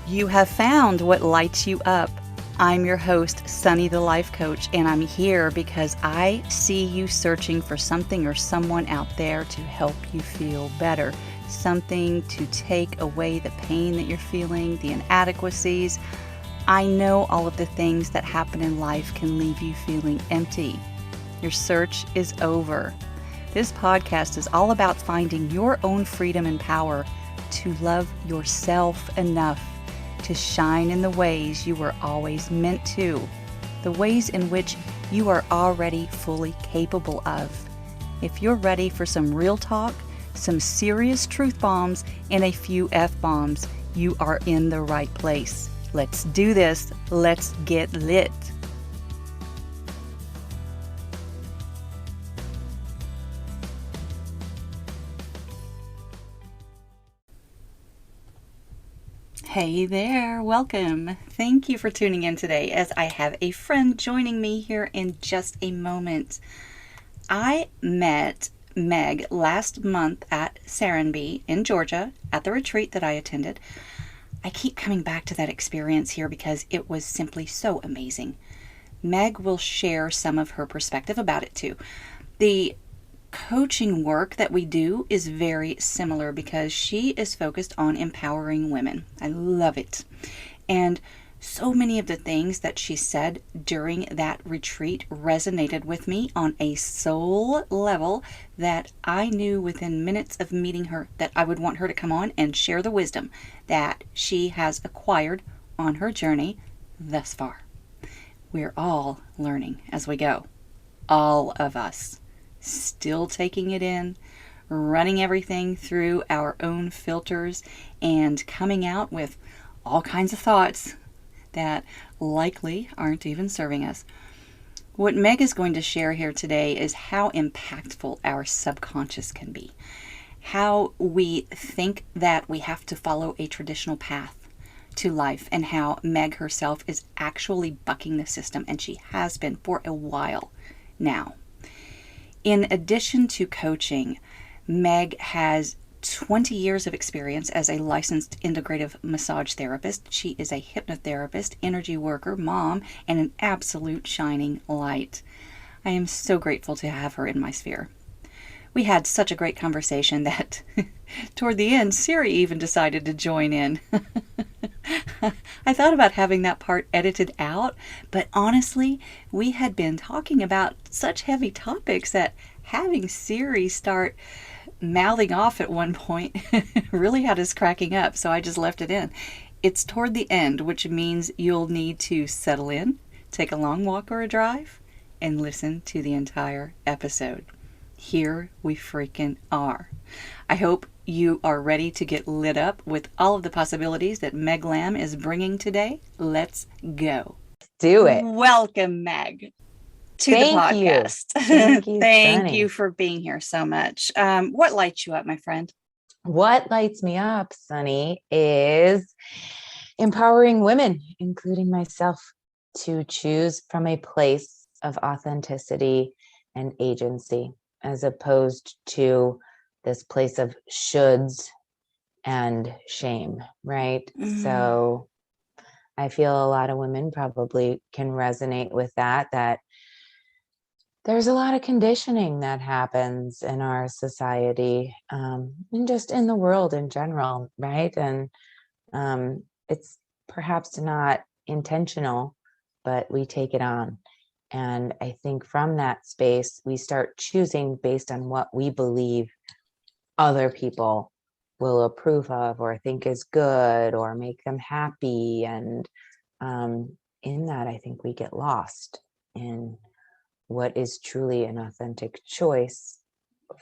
You have found what lights you up. I'm your host, Sunny the Life Coach, and I'm here because I see you searching for something or someone out there to help you feel better, something to take away the pain that you're feeling, the inadequacies. I know all of the things that happen in life can leave you feeling empty. Your search is over. This podcast is all about finding your own freedom and power to love yourself enough to shine in the ways you were always meant to, the ways in which you are already fully capable of. If you're ready for some real talk, some serious truth bombs, and a few F-bombs, you are in the right place. Let's do this. Let's get lit. Hey there, welcome. Thank you for tuning in today as I have a friend joining me here in just a moment. I met Meg last month at Serenbe in Georgia at the retreat that I attended. I keep coming back to that experience here because it was simply so amazing. Meg will share some of her perspective about it too. The coaching work that we do is very similar because she is focused on empowering women. I love it. And so many of the things that she said during that retreat resonated with me on a soul level that I knew within minutes of meeting her that I would want her to come on and share the wisdom that she has acquired on her journey thus far. We're all learning as we go. All of us. Still taking it in, running everything through our own filters, and coming out with all kinds of thoughts that likely aren't even serving us. What Meg is going to share here today is how impactful our subconscious can be. How we think that we have to follow a traditional path to life, and how Meg herself is actually bucking the system, and she has been for a while now. In addition to coaching, Meg has 20 years of experience as a licensed integrative massage therapist. She is a hypnotherapist, energy worker, mom, and an absolute shining light. I am so grateful to have her in my sphere. We had such a great conversation that toward the end, Siri even decided to join in. I thought about having that part edited out, but honestly, we had been talking about such heavy topics that having Siri start mouthing off at one point really had us cracking up, so I just left it in. It's toward the end, which means you'll need to settle in, take a long walk or a drive, and listen to the entire episode. Here we freaking are. I hope you are ready to get lit up with all of the possibilities that Meg Lamm is bringing today. Let's go. Do it. Welcome, Meg, to the podcast. Thank you. Thank you for being here so much. What lights you up, my friend? What lights me up, Sunny, is empowering women, including myself, to choose from a place of authenticity and agency, as opposed to this place of shoulds and shame, right? So I feel a lot of women probably can resonate with that there's a lot of conditioning that happens in our society, and just in the world in general, right? And it's perhaps not intentional, but we take it on. And I think from that space, we start choosing based on what we believe other people will approve of or think is good or make them happy. And in that, I think we get lost in what is truly an authentic choice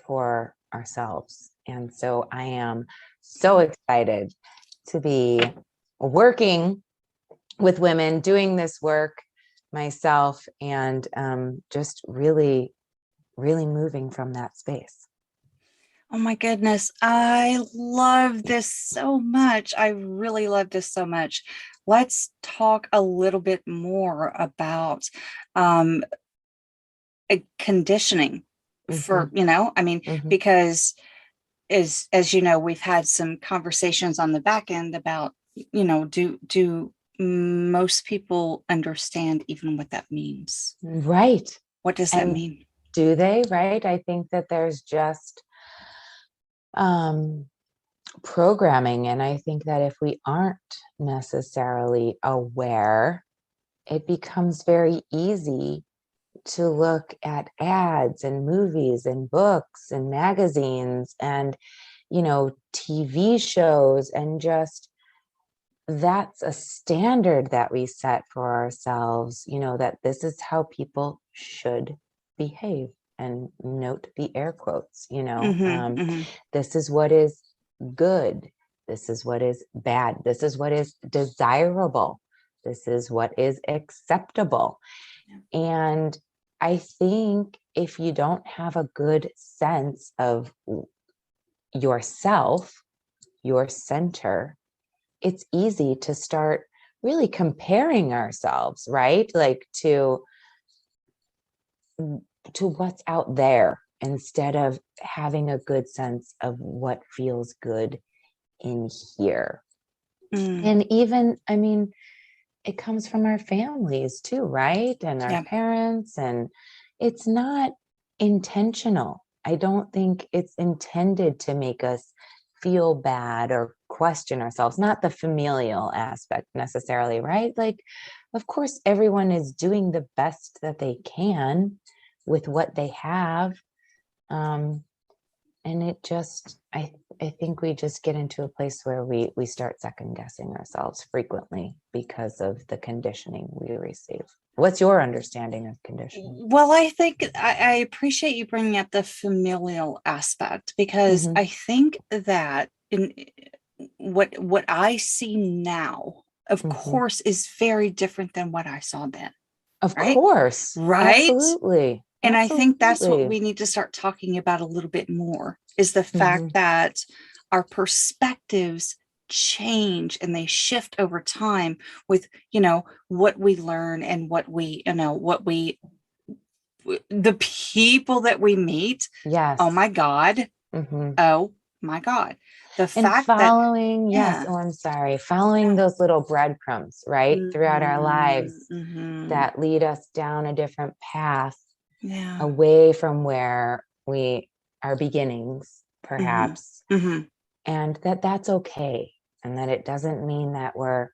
for ourselves. And so I am so excited to be working with women, doing this work myself, and just really moving from that space. Oh my goodness. I love this so much. I really love this so much. Let's talk a little bit more about conditioning for, because as you know, we've had some conversations on the back end about do most people understand even what that means? Right. What does that And mean? do they? Right. I think that there's just um, programming. And I think that if we aren't necessarily aware, it becomes very easy to look at ads and movies and books and magazines and, TV shows, and just that's a standard that we set for ourselves, that this is how people should behave. And note the air quotes, Mm-hmm, mm-hmm. this is what is good. This is what is bad. This is what is desirable. This is what is acceptable. And I think if you don't have a good sense of yourself, your center, it's easy to start really comparing ourselves, right? Like to what's out there, instead of having a good sense of what feels good in here. And even, I mean, it comes from our families too, right? And our Yeah. parents, and it's not intentional. I don't think it's intended to make us feel bad or question ourselves, not the familial aspect necessarily, right? Like, of course, everyone is doing the best that they can with what they have. And it just, I think we just get into a place where we start second guessing ourselves frequently because of the conditioning we receive. What's your understanding of conditioning? Well, I think I appreciate you bringing up the familial aspect, because Mm-hmm. I think that in what I see now, of Mm-hmm. course, is very different than what I saw then, Of right? course. Right. Absolutely. And I think that's what Absolutely. we need to start talking about a little bit more, is the fact Mm-hmm. that our perspectives change and they shift over time with, what we learn and the people that we meet. Oh Yes. my God. Mm-hmm. Oh my God. The And fact that, following, yes, yeah. oh, I'm sorry, following those little breadcrumbs, right, throughout our Mm-hmm, lives mm-hmm. that lead us down a different path Yeah. away from where we our beginnings, Mm-hmm, perhaps, mm-hmm. and that's okay, and that it doesn't mean that we're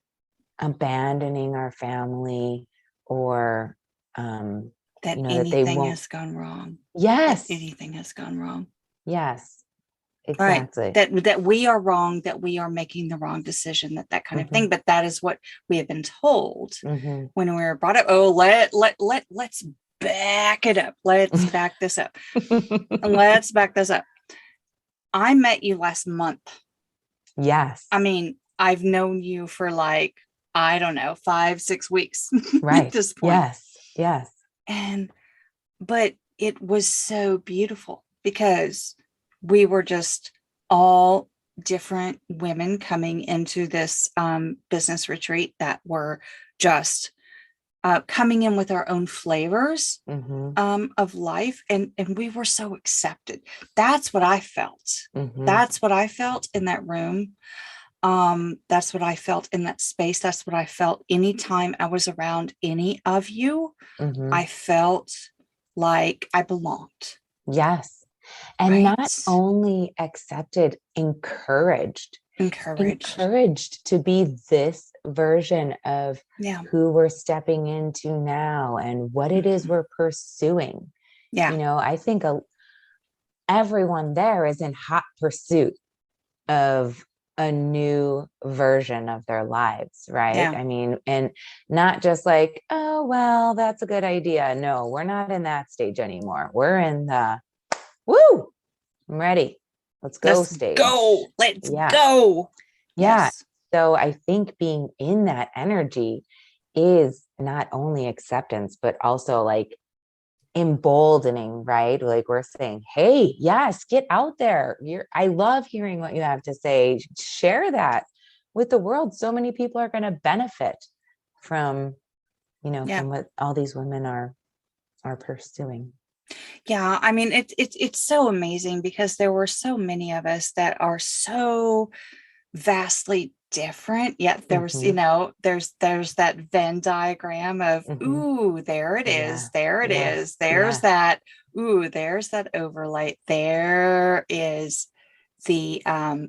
abandoning our family, or That that they anything won't. has gone wrong. That Yes. anything has gone wrong. Yes, All right. exactly. That we are wrong, that we are making the wrong decision, that kind of Mm-hmm. thing. But that is what we have been told Mm-hmm. when we were brought up. Oh, let's back it up. Let's back this up. Let's back this up. I met you last month. Yes. I mean, I've known you for like, I don't know, 5, 6 weeks at Right. this point. Yes. Yes. And but it was so beautiful because we were just all different women coming into this business retreat that were just coming in with our own flavors Mm-hmm. of life, and we were so accepted. That's what I felt. Mm-hmm. That's what I felt in that room. That's what I felt in that space. That's what I felt anytime I was around any of you. Mm-hmm. I felt like I belonged. Yes. And Right. not only accepted, encouraged, Encouraged. encouraged to be this version of Yeah. who we're stepping into now and what it is Mhm. we're pursuing. Yeah. I think everyone there is in hot pursuit of a new version of their lives, right? Yeah. I mean, and not just like, oh, well, that's a good idea. No, we're not in that stage anymore. We're in the woo, I'm ready. Let's go Let's stage. go. Let's Yeah. go. Yeah. Yes. So I think being in that energy is not only acceptance, but also like emboldening, right? Like we're saying, hey, yes, get out there. I love hearing what you have to say. Share that with the world. So many people are going to benefit from, Yeah. from what all these women are pursuing. Yeah. I mean, it's so amazing because there were so many of us that are so vastly different, yet there's, Mm-hmm. there's that Venn diagram of, Mm-hmm. ooh, there it Yeah. is, there it Yes. is, there's Yeah. that, ooh, there's that overlay, there is the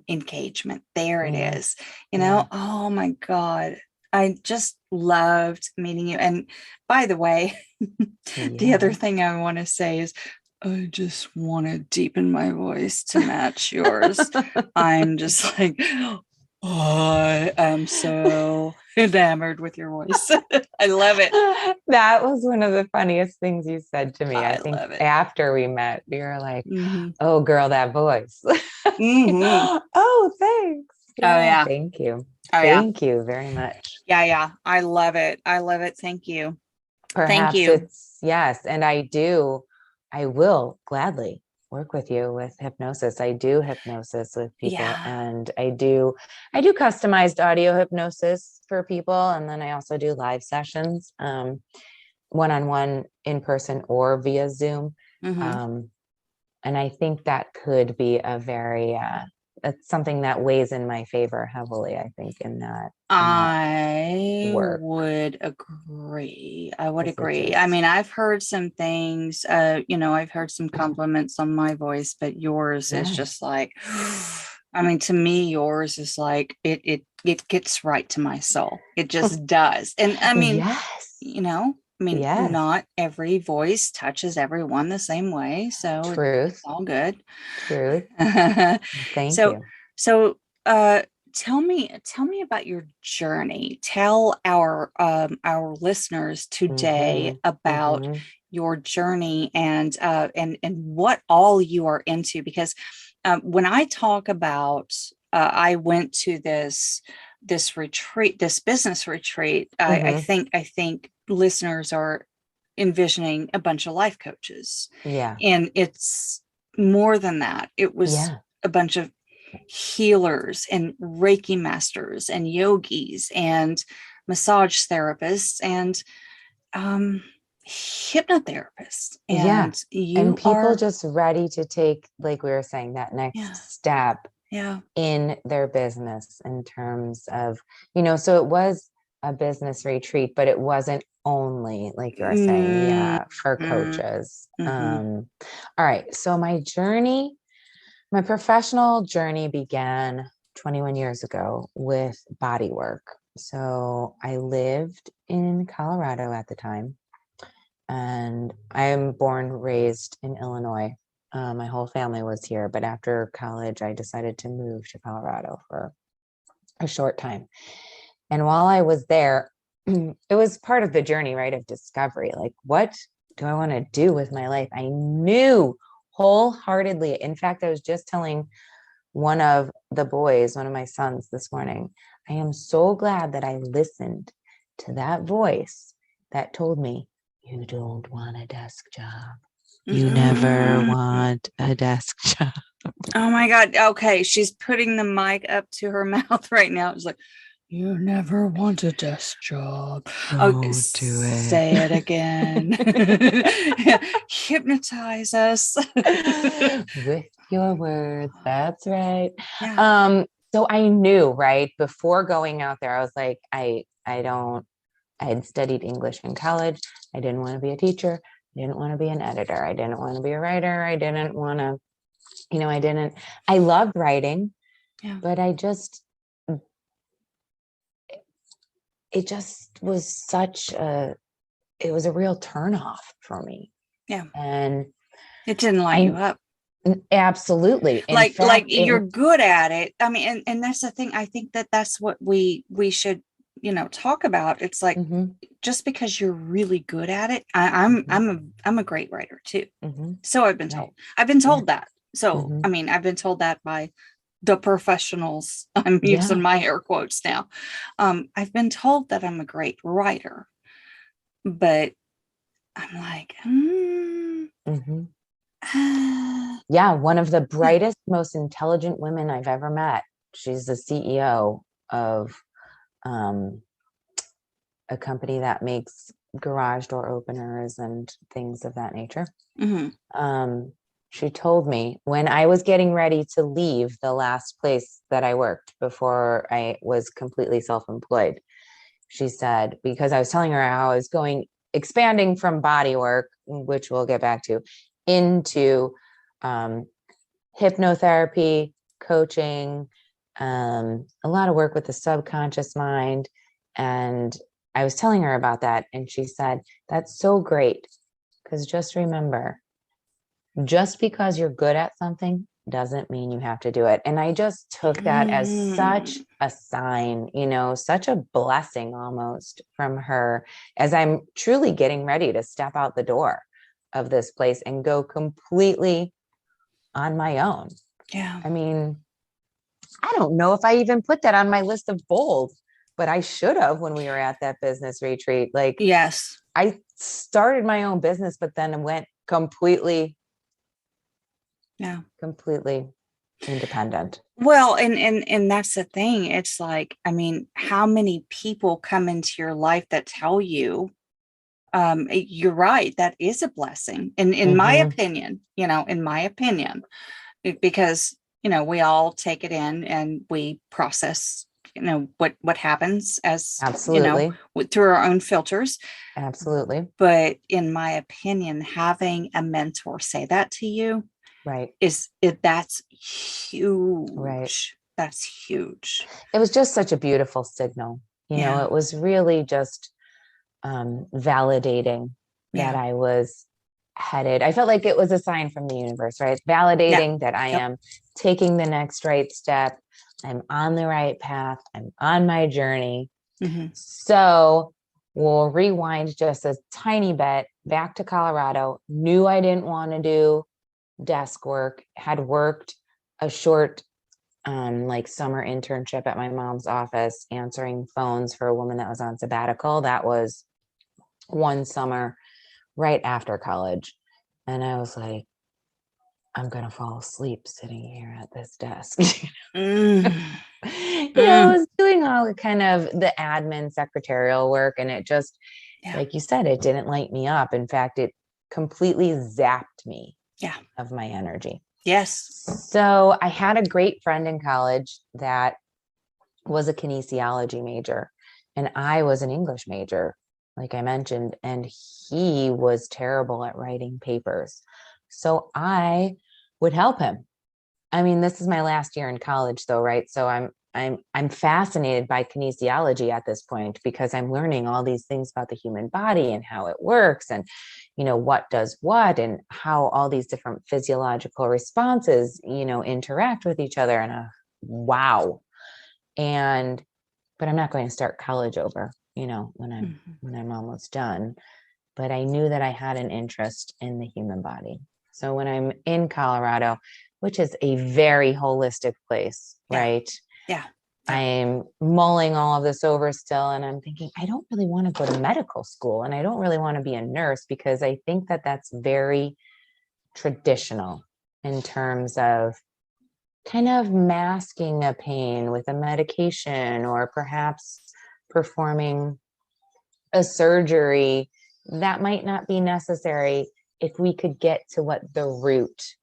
engagement, there it Yeah. is, Yeah. oh my God. I just loved meeting you. And by the way, the other Yeah. thing I want to say is I just want to deepen my voice to match yours. I'm just like, I am so enamored with your voice. I love it. That was one of the funniest things you said to me. I I think love it. after we met, you were like, Mm-hmm. "Oh, girl, that voice." Mm-hmm. Oh, thanks. Oh Yeah, yeah. thank you. Oh yeah. Thank you very much. Yeah, yeah. I love it. I love it. Thank you. Thank Perhaps you. it's yes, and I will gladly work with you with hypnosis. I do hypnosis with people, Yeah. and I do customized audio hypnosis for people, and then I also do live sessions, one-on-one, in person, or via Zoom. Mm-hmm. Um, and I think that could be that's something that weighs in my favor heavily, I think, in that I work, would agree. I would because it agree. I just mean, I've heard some things, I've heard some compliments on my voice, but yours is yeah. just like, I mean, to me, yours is like it gets right to my soul. It just does. And I mean, Yes. Yes. not every voice touches everyone the same way, so it's Truth. all good. Truth. Thank So, you. so tell me about your journey. Tell our listeners today Mm-hmm. about Mm-hmm. your journey and what all you are into. Because when I talk about, I went to this retreat, this business retreat. Mm-hmm. I think listeners are envisioning a bunch of life coaches, Yeah. and it's more than that. It was Yeah. a bunch of healers and Reiki masters and yogis and massage therapists and um, hypnotherapists. Yeah. And And you people are, just ready to take, like we were saying, that yeah, next step yeah. in their business in terms of, so it was a business retreat, but it wasn't only, like you were saying, Mm-hmm. yeah, for coaches. Mm-hmm. All right. So my professional journey began 21 years ago with body work. So I lived in Colorado at the time, and I am born, raised in Illinois. My whole family was here, but after college, I decided to move to Colorado for a short time. And while I was there, it was part of the journey, right, of discovery. Like, what do I want to do with my life? I knew wholeheartedly. In fact, I was just telling one of the boys, one of my sons this morning, I am so glad that I listened to that voice that told me, you don't want a desk job. You never Mm-hmm. want a desk job. Oh my God. Okay. She's putting the mic up to her mouth right now. It's like, you never want a desk job. Oh, Don't do it. say it again. Hypnotize us. With your words. That's right. Yeah. Um, so I knew, right, before going out there, I was like, I had studied English in college. I didn't want to be a teacher. I didn't want to be an editor. I didn't want to be a writer. I didn't want to, I loved writing, Yeah. but it just was it was a real turnoff for me. Yeah. And It didn't light you I up. absolutely, in Like fact, you're good at it. I mean, and that's the thing. I think that that's what we should, talk about. It's like, mhm, just because you're really good at it, mhm, I'm a great writer too. mhm, So I've been right. told. I've been Yeah. told that. So I Mhm. mean, I've been told that by the professionals. I'm using Yeah. my air quotes now. I've been told that I'm a great writer, but I'm like, Mhm. ah, Yeah, one of the brightest, most intelligent women I've ever met. She's the CEO of um, a company that makes garage door openers and things of that nature. mhm, Um, She told me when I was getting ready to leave the last place that I worked before I was completely self-employed. She said, because I was telling her how I was expanding from body work, which we'll get back to, into um, hypnotherapy, coaching, a lot of work with the subconscious mind. And I was telling her about that. And she said, that's so great. Because just remember, just because you're good at something doesn't mean you have to do it. And I just took that as such a sign, such a blessing almost from her, as I'm truly getting ready to step out the door of this place and go completely on my own. Yeah. I mean, I don't know if I even put that on my list of goals, but I should have when we were at that business retreat. Like, yes, I started my own business, but then went completely independent. Well, and that's the thing. It's like, I mean, how many people come into your life that tell you, you're right, that is a blessing. And in my opinion, because, we all take it in and we process, what happens as, Absolutely. through our own filters. Absolutely. But in my opinion, having a mentor say that to you, Right. That's huge. Right. That's huge. It was just such a beautiful signal. It was really just validating that I was headed. I felt like it was a sign from the universe, right? Validating that I am taking the next right step. I'm on the right path. I'm on my journey. So we'll rewind just a tiny bit back to Colorado. Knew I didn't want to do desk work, had worked a short like summer internship at my mom's office, answering phones for a woman that was on sabbatical. That was one summer right after college. And I was like, I'm going to fall asleep sitting here at this desk. I was doing all the kind of the admin secretarial work, and it just, like you said, it didn't light me up. In fact, it completely zapped me of my energy. Yes. So I had a great friend in college that was a kinesiology major, and I was an English major, like I mentioned, and he was terrible at writing papers. So I would help him. I mean, this is my last year in college though, right? So I'm fascinated by kinesiology at this point, because I'm learning all these things about the human body and how it works, and what does what, and how all these different physiological responses interact with each other. And wow. But I'm not going to start college over, when I'm almost done. But I knew that I had an interest in the human body. So when I'm in Colorado, which is a very holistic place, right? Yeah. I'm mulling all of this over still, and I'm thinking, I don't really want to go to medical school, and I don't really want to be a nurse, because I think that that's very traditional in terms of kind of masking a pain with a medication, or perhaps performing a surgery that might not be necessary if we could get to what the root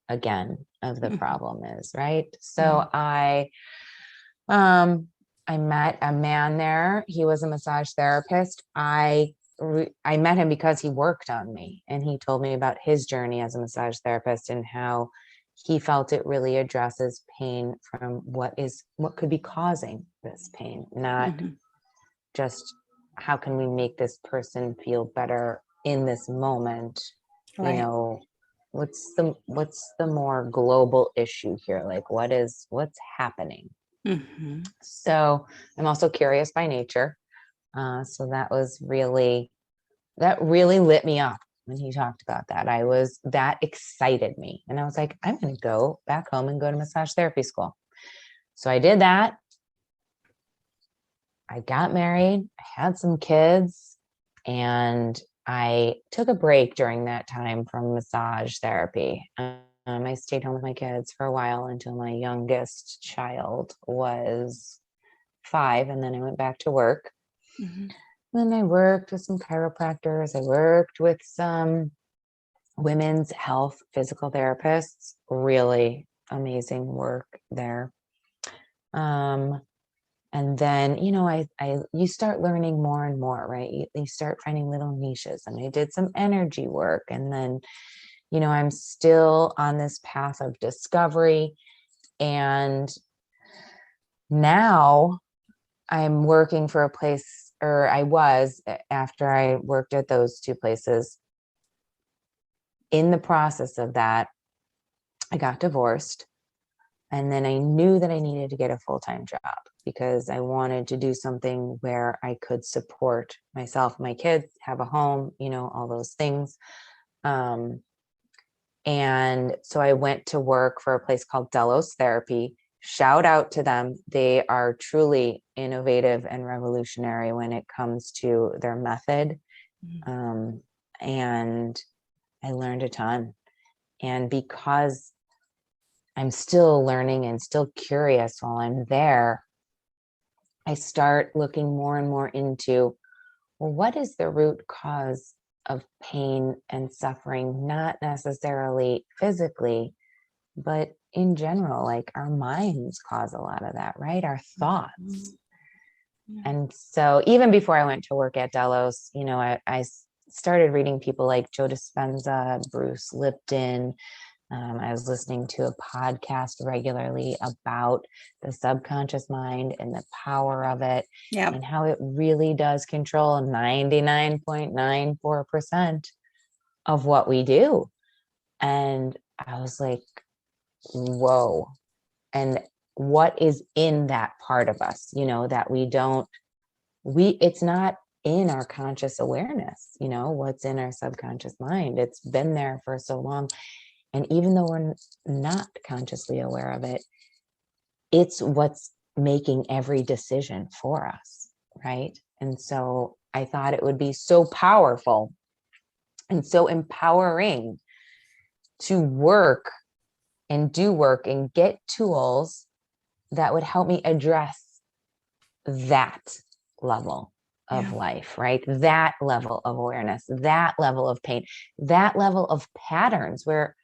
again of the problem is, right? So I met a man there. He was a massage therapist. I met him because he worked on me, and he told me about his journey as a massage therapist and how he felt it really addresses pain from what could be causing this pain, not just how can we make this person feel better in this moment. Right. What's the more global issue here? Like, what's happening? So I'm also curious by nature. So that really lit me up when he talked about that. That excited me. And I was like, I'm going to go back home and go to massage therapy school. So I did that. I got married, I had some kids, and I took a break during that time from massage therapy. I stayed home with my kids for a while until my youngest child was 5, and then I went back to work. Then I worked with some chiropractors. I worked with some women's health physical therapists, really amazing work there. And then, you start learning more and more, right? You start finding little niches, and I did some energy work. And then, I'm still on this path of discovery. And now I'm working for a place, or I was, after I worked at those two places. In the process of that, I got divorced. And then I knew that I needed to get a full-time job because I wanted to do something where I could support myself, my kids, have a home, all those things. And so I went to work for a place called Delos Therapy. Shout out to them. They are truly innovative and revolutionary when it comes to their method. And I learned a ton. And because I'm still learning and still curious while I'm there, I start looking more and more into, well, what is the root cause of pain and suffering? Not necessarily physically, but in general, like our minds cause a lot of that, right? Our thoughts. And so even before I went to work at Delos, I started reading people like Joe Dispenza, Bruce Lipton. I was listening to a podcast regularly about the subconscious mind and the power of it, and how it really does control 99.94% of what we do. And I was like, whoa. And what is in that part of us, that it's not in our conscious awareness, what's in our subconscious mind. It's been there for so long. And even though we're not consciously aware of it, it's what's making every decision for us, right? And so I thought it would be so powerful and so empowering to work and do work and get tools that would help me address that level of life, right? That level of awareness, that level of pain, that level of patterns where,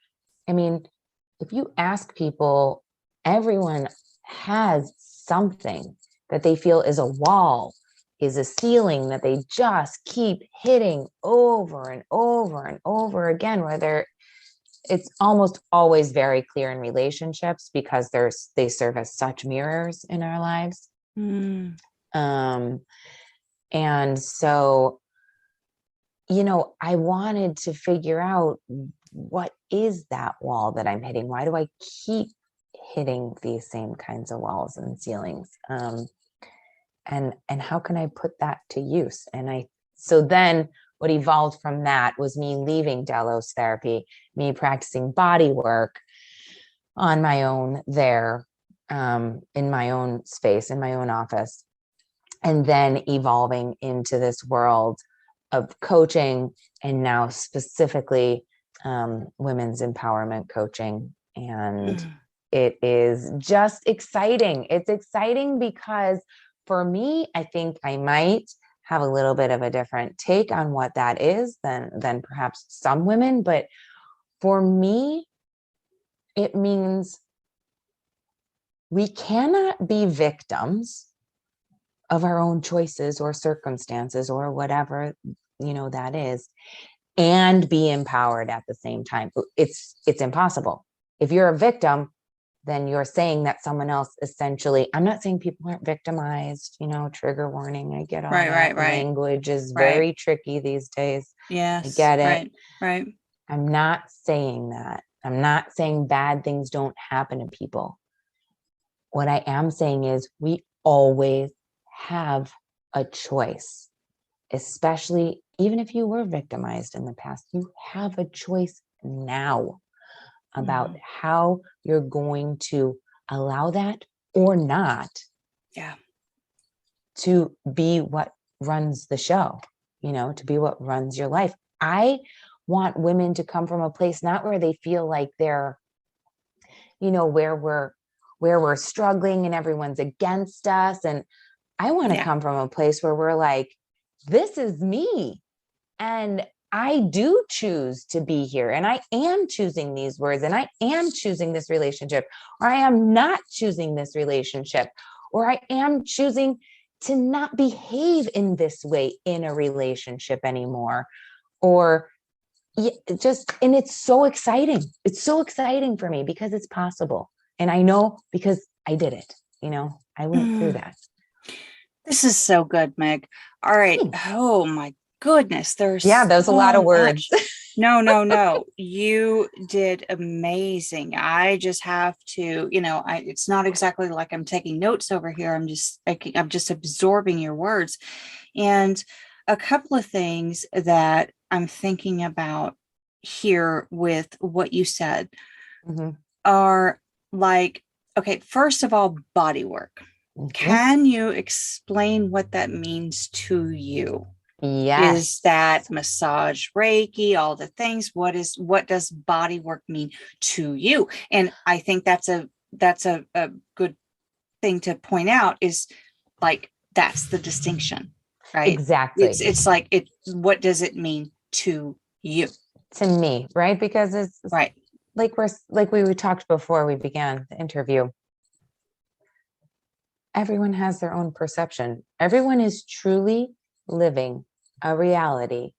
if you ask people, everyone has something that they feel is a wall, is a ceiling that they just keep hitting over and over and over again, whether it's almost always very clear in relationships because they serve as such mirrors in our lives. And so, I wanted to figure out, what is that wall that I'm hitting? Why do I keep hitting these same kinds of walls and ceilings? And how can I put that to use? So then what evolved from that was me leaving Delos Therapy, me practicing body work on my own there, in my own space, in my own office, and then evolving into this world of coaching, and now specifically women's empowerment coaching. And it is just exciting. It's exciting because for me, I think I might have a little bit of a different take on what that is than perhaps some women. But for me, it means we cannot be victims of our own choices or circumstances or whatever, that is, and be empowered at the same time. It's impossible. If you're a victim, then you're saying that someone else essentially, I'm not saying people aren't victimized, trigger warning. I get all that. Language is very tricky these days. Yes. I get it. Right. I'm not saying that. I'm not saying bad things don't happen to people. What I am saying is we always have a choice, especially even if you were victimized in the past, you have a choice now about how you're going to allow that or not to be what runs the show, to be what runs your life. I want women to come from a place not where they feel like they're, where we're struggling and everyone's against us. And I want to come from a place where we're like, this is me. And I do choose to be here, and I am choosing these words, and I am choosing this relationship, or I am not choosing this relationship, or I am choosing to not behave in this way in a relationship anymore, or just, and it's so exciting. It's so exciting for me because it's possible. And I know because I did it, I went through that. This is so good, Meg. All right. Thanks. Oh my goodness. There's Yeah, that was a lot so of words. much. No. You did amazing. I just have to, it's not exactly like I'm taking notes over here. I'm just absorbing your words. And a couple of things that I'm thinking about here with what you said Mhm. are like, okay, first of all, body work. Mhm. Can you explain what that means to you? Is Yes. that massage, Reiki, all the things? What does body work mean to you? And I think that's a good thing to point out is like that's the distinction, right? Exactly. It's like what does it mean to you? To me, right? Because it's Right. like we talked before we began the interview. Everyone has their own perception. Everyone is truly living a reality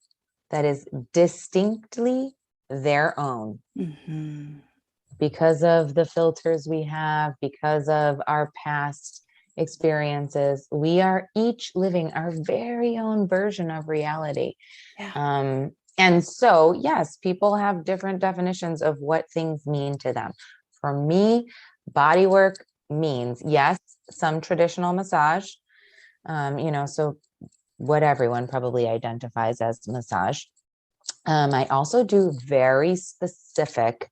that is distinctly their own Mm-hmm. because of the filters we have, because of our past experiences. We are each living our very own version of reality. Yeah. And so, yes, people have different definitions of what things mean to them. For me, body work means, yes, some traditional massage, so what everyone probably identifies as massage. I also do very specific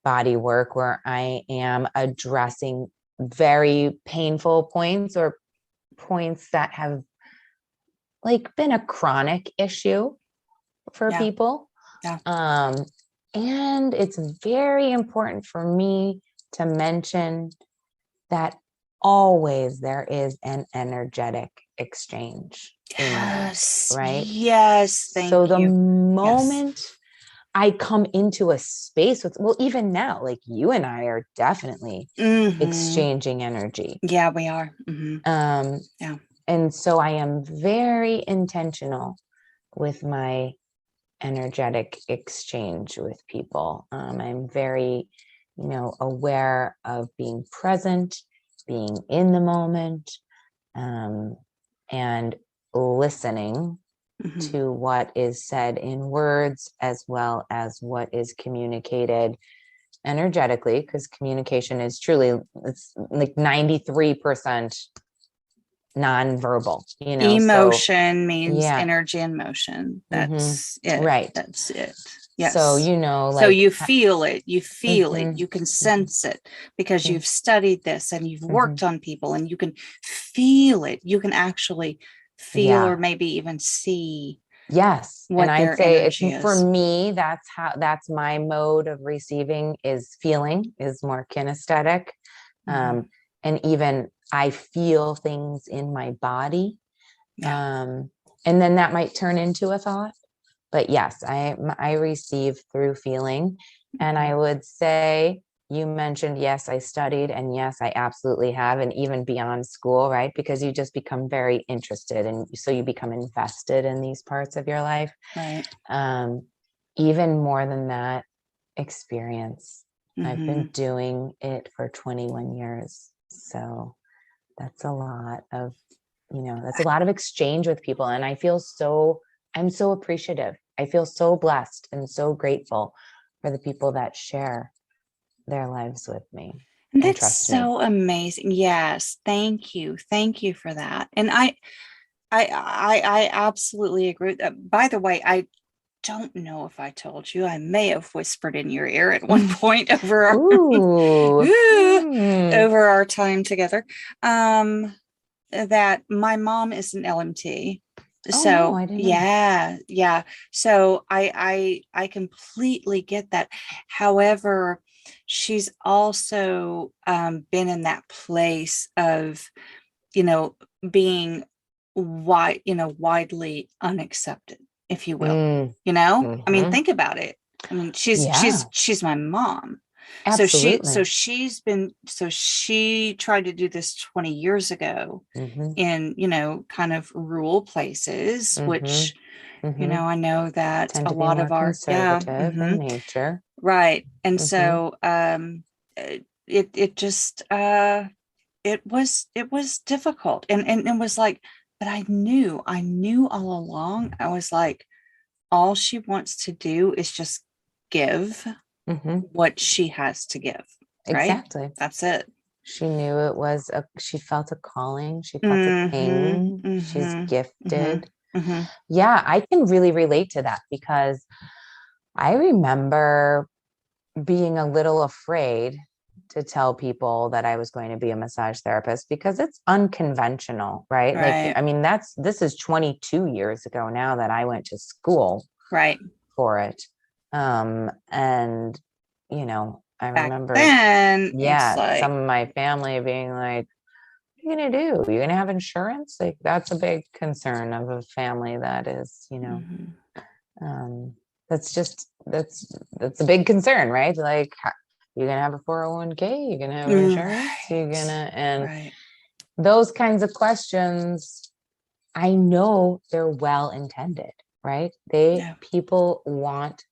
body work where I am addressing very painful points or points that have like been a chronic issue for Yeah. people. Yeah. And it's very important for me to mention that always there is an energetic exchange in there, Yes. right? Yes. So Thank the you. Yes. moment I come into a space with, well, even now, like you and I are definitely Mm-hmm. exchanging energy. Yeah, we are. Mm-hmm. Um, Yeah. and so I am very intentional with my energetic exchange with people. I'm very, aware of being present, being in the moment, and listening Mm-hmm. to what is said in words as well as what is communicated energetically, because communication is truly, it's like 93% nonverbal, so Emotion means yeah. energy and motion. Hmm. That's it. Right. That's it. So, Yes. So like, you feel it. You feel it. hmm, You can hmm, sense it because hmm, you've studied this and you've hmm, worked on people and you can feel it. You can actually feel or yeah. maybe even see Yes. And what I'd their say it's energy for is. me, that's my mode of receiving is feeling, is more kinesthetic. Mm-hmm. Um, and even I feel things in my body. Yeah. Um, and then that might turn into a thought. But yes, I receive through feeling. And Mm-hmm. I would say, you mentioned, yes, I studied, and yes, I absolutely have, and even beyond school, right? Because you just become very interested, and so you become invested in these parts of your life. Right. Um, Even more than that, experience. I've been Mm-hmm. doing it for 21 years. So that's a lot of, that's a lot of exchange with people. And I'm so appreciative. I feel so blessed and so grateful for the people that share their lives with me And and that's trust me. so amazing. Yes. Thank you. Thank you for that. And I absolutely agree. By the way, I don't know if I told you. I may have whispered in your ear at one point over our Ooh. Hmm. over our time together. That my mom is an LMT. Oh no, So I didn't know that. yeah, yeah. So I completely get that. However, she's also been in that place of, you know, being widely unaccepted if you will. You know, I mean, Mm-hmm. think about it. I mean, Yeah, she's my mom. absolutely. So she tried to do this 20 years ago Mm-hmm. in, kind of rural places, Mm-hmm. which, Mm-hmm. I know that Tend a to be lot more of our, yeah, conservative in nature. right. And Mm-hmm. so, it just, it was difficult, and it was like, but I knew all along. I was like, all she wants to do is just give Mm-hmm. what she has to give, right? Exactly. That's it. She knew she felt a calling. She felt a Mm-hmm. ping. She's Mm-hmm. Mm-hmm. gifted. Mm-hmm. Yeah, I can really relate to that because I remember being a little afraid to tell people that I was going to be a massage therapist because it's unconventional, right? Like, Right. I mean, this is 22 years ago now that I went to school Right. for it. And, I Back remember, then, it's yeah, some like, of my family being like, what are you going to do? You're going to have insurance? Like, that's a big concern of a family that is, mhm. um, that's a big concern, right? Like, you're gonna have a 401k, you're gonna have insurance, you're Right. gonna, and Right. those kinds of questions, I know they're well intended, right? Yeah. People want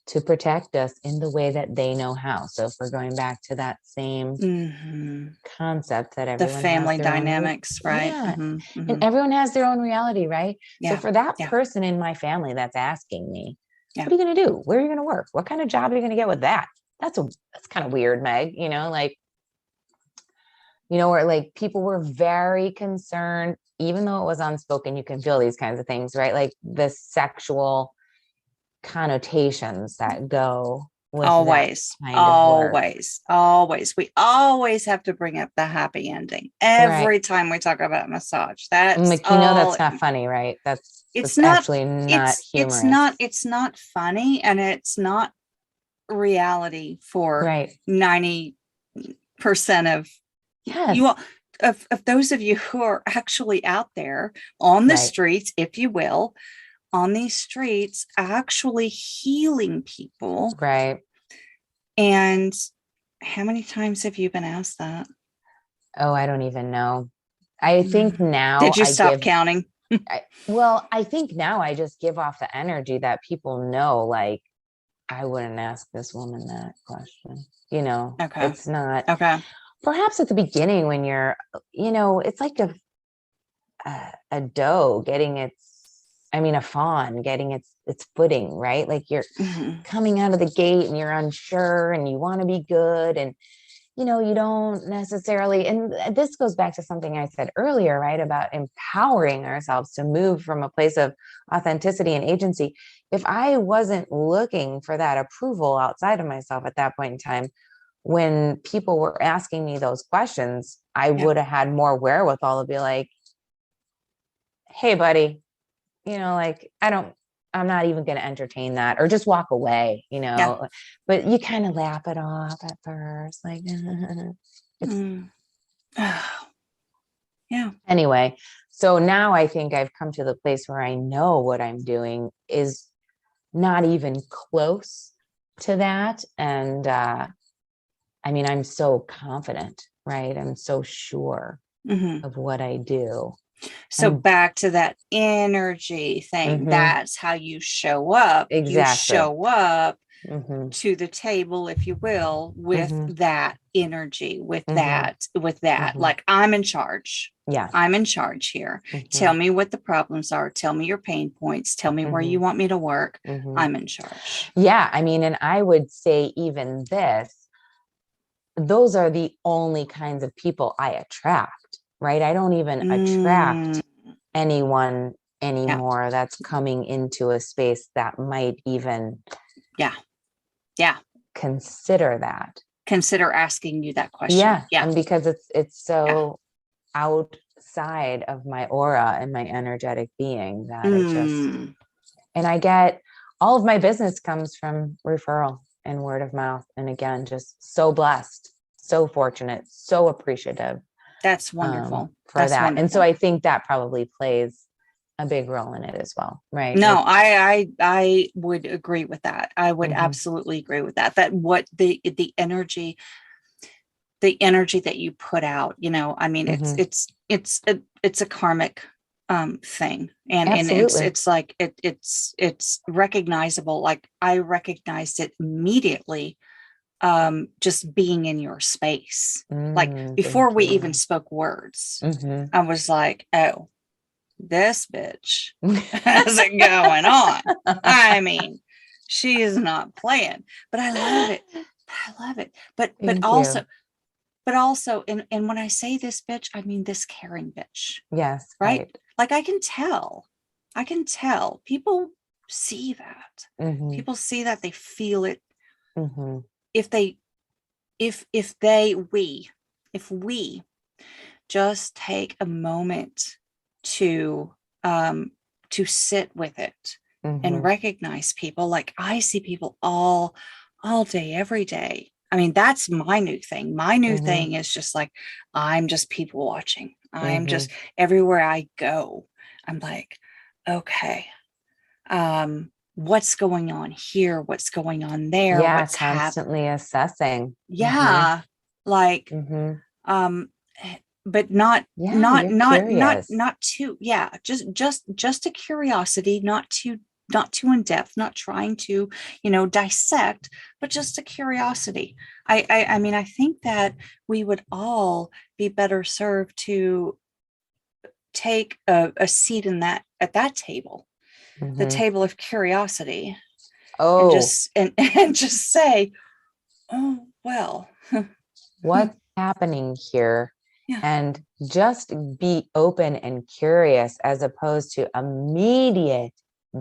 to protect us in the way that they know how. So if we're going back to that same Mm-hmm. concept that The everyone has family their own dynamics, right? yeah, Mm-hmm. and Mm-hmm. everyone has their own reality, right? So Yeah. for that Yeah. person in my family that's asking me, Yeah. what are you going to do? Where are you going to work? What kind of job are you going to get with that? That's kind of weird, Meg. Like, where like people were very concerned, even though it was unspoken, you can feel these kinds of things, right? Like the sexual connotations that go with that Always, kind of work. always, always. We always have to bring up the happy ending Right. every time we talk about massage. I'm That's like, all. that's not funny, right? It's That's not. actually not It's humorous. not. It's not funny, and it's not reality for Right. 90% of you Yes. all. Of those of you who are actually out there on the Right. streets, if you will, on these streets, actually healing people. Right. And how many times have you been asked that? Oh, I don't even know. I think now Did you stop counting? I think now I just give off the energy that people know, like, I wouldn't ask this woman that question. Okay. It's not, Okay. perhaps at the beginning when you're, it's like a doe getting a fawn getting its footing, right? Like you're Mm-hmm. coming out of the gate and you're unsure and you want to be good. And you don't necessarily, and this goes back to something I said earlier, right? About empowering ourselves to move from a place of authenticity and agency. If I wasn't looking for that approval outside of myself at that point in time, when people were asking me those questions, I Yeah. would have had more wherewithal to be like, hey, buddy, like, I'm not even going to entertain that, or just walk away, Yeah. but you kind of laugh it off at first, like, it's Mm. Oh, yeah. anyway. So now I think I've come to the place where I know what I'm doing is not even close to that. And I mean, I'm so confident, right? I'm so sure Mm-hmm. of what I do. So And back to that energy thing. mhm, That's how you show up. You exactly. show up Hmm. to the table, if you will, with Hmm. that energy, with Hmm. that. Hmm. Like, I'm in charge. Yes. I'm in charge here. Hmm. Tell me what the problems are. Tell me your pain points. Tell me where Hmm. you want me to work. Hmm. I'm in charge. Yeah. I mean, and I would say even those are the only kinds of people I attract, right? I don't even Mm, attract anyone yeah. anymore that's coming into a space that might even Yeah. Yeah. consider that. Consider asking you that question. Yeah. Yeah. And because it's Yeah. so outside of my aura and my energetic being that Mm, and I get all of my business comes from referral and word of mouth. And again, just so blessed, so fortunate, so appreciative that's wonderful. for That's that. And so wonderful. I think that probably plays a big role in it as well, right? No, Like, I would agree with that. I would mhm, absolutely agree with that. That what the energy that you put out, I mean, mhm, it's a karmic thing, and absolutely. it's like it's recognizable. Like I recognized it immediately, just being in your space. Like before Thank we even you. spoke words, Hmm. I was like, oh, this bitch has it going on. I mean, she is not playing, but I love it. I love it. But Thank also, you. and when I say this bitch, I mean this caring bitch, Yes, right? right. Like I can tell people see that. Hmm. People see that, they feel it. Hmm. If they, if they, we, if we just take a moment to, um, to sit with it and Hmm. recognize people. Like I see people all day, every day. I mean, that's my new thing. My new Hmm. thing is just like, I'm just people watching. I'm Hmm. just everywhere I go. I'm like, okay, what's going on here? What's going on there? Yeah, What's happening? constantly assessing. Hmm. Yeah. Like, Hmm. um, but not Yeah, not you're not not curious. not too, yeah, just a curiosity, not too in depth, not trying to, dissect, but just a curiosity. I mean, I think that we would all be better served to take a seat in that at that table, the Hmm. table of curiosity, and Oh, and just say, oh well. what's happening here? Yeah. And just be open and curious as opposed to immediate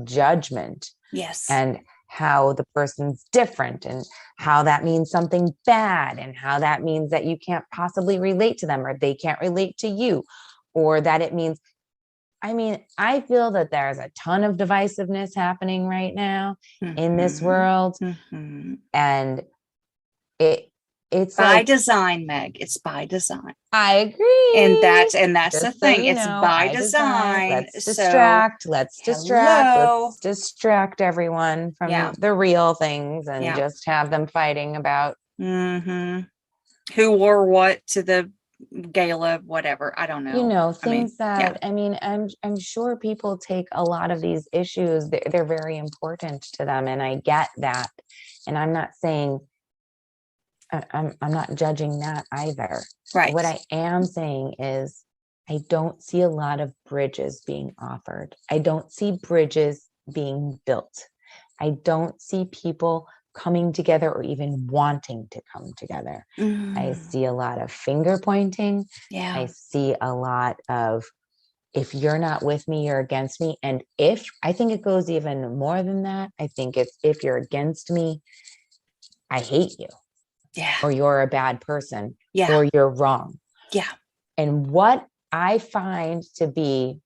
judgment Yes. and how the person's different and how that means something bad and how that means that you can't possibly relate to them or they can't relate to you or that it means, I mean, I feel that there's a ton of divisiveness happening right now in this Hmm. world, Hmm. and it it's By like, design, Meg. It's by design. I And agree. that's the Just so thing. you It's know, by I design. design. Let's So, distract. Let's distract. hello. Let's distract everyone from Yeah. the real things and Yeah. just have them fighting about, Hmm. Who wore what to the gala, whatever. I don't know. I mean, things yeah. that, I mean, I'm sure people take a lot of these issues. They're very important to them, and I get that. And I'm not saying I'm not judging that either. What Right. I am saying is I don't see a lot of bridges being offered. I don't see bridges being built. I don't see people coming together or even wanting to come together. I Mm, see a lot of finger pointing. I yeah. see a lot of, if you're not with me, you're against me. And if, I think it goes even more than that, I think it's, if you're against me, I hate you, Yeah. or you're a bad person, Yeah. or you're wrong. Yeah. And what I find to be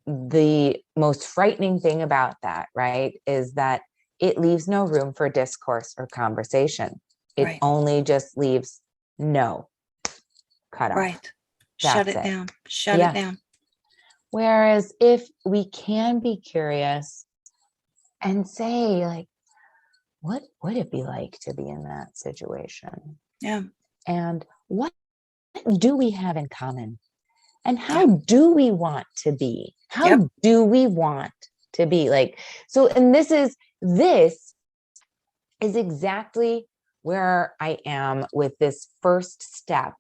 the most frightening thing about that, right, is that it leaves no room for discourse or conversation. It Right. only just leaves no, cut off. Right. Shut That's it it. down. Shut it Yeah. down. Whereas if we can be curious and say, like, what would it be like to be in that situation? Yeah. And what do we have in common? And Yeah. how do we want to be? Yep. How do we want to be? Like, so, and this is exactly where I am with this first step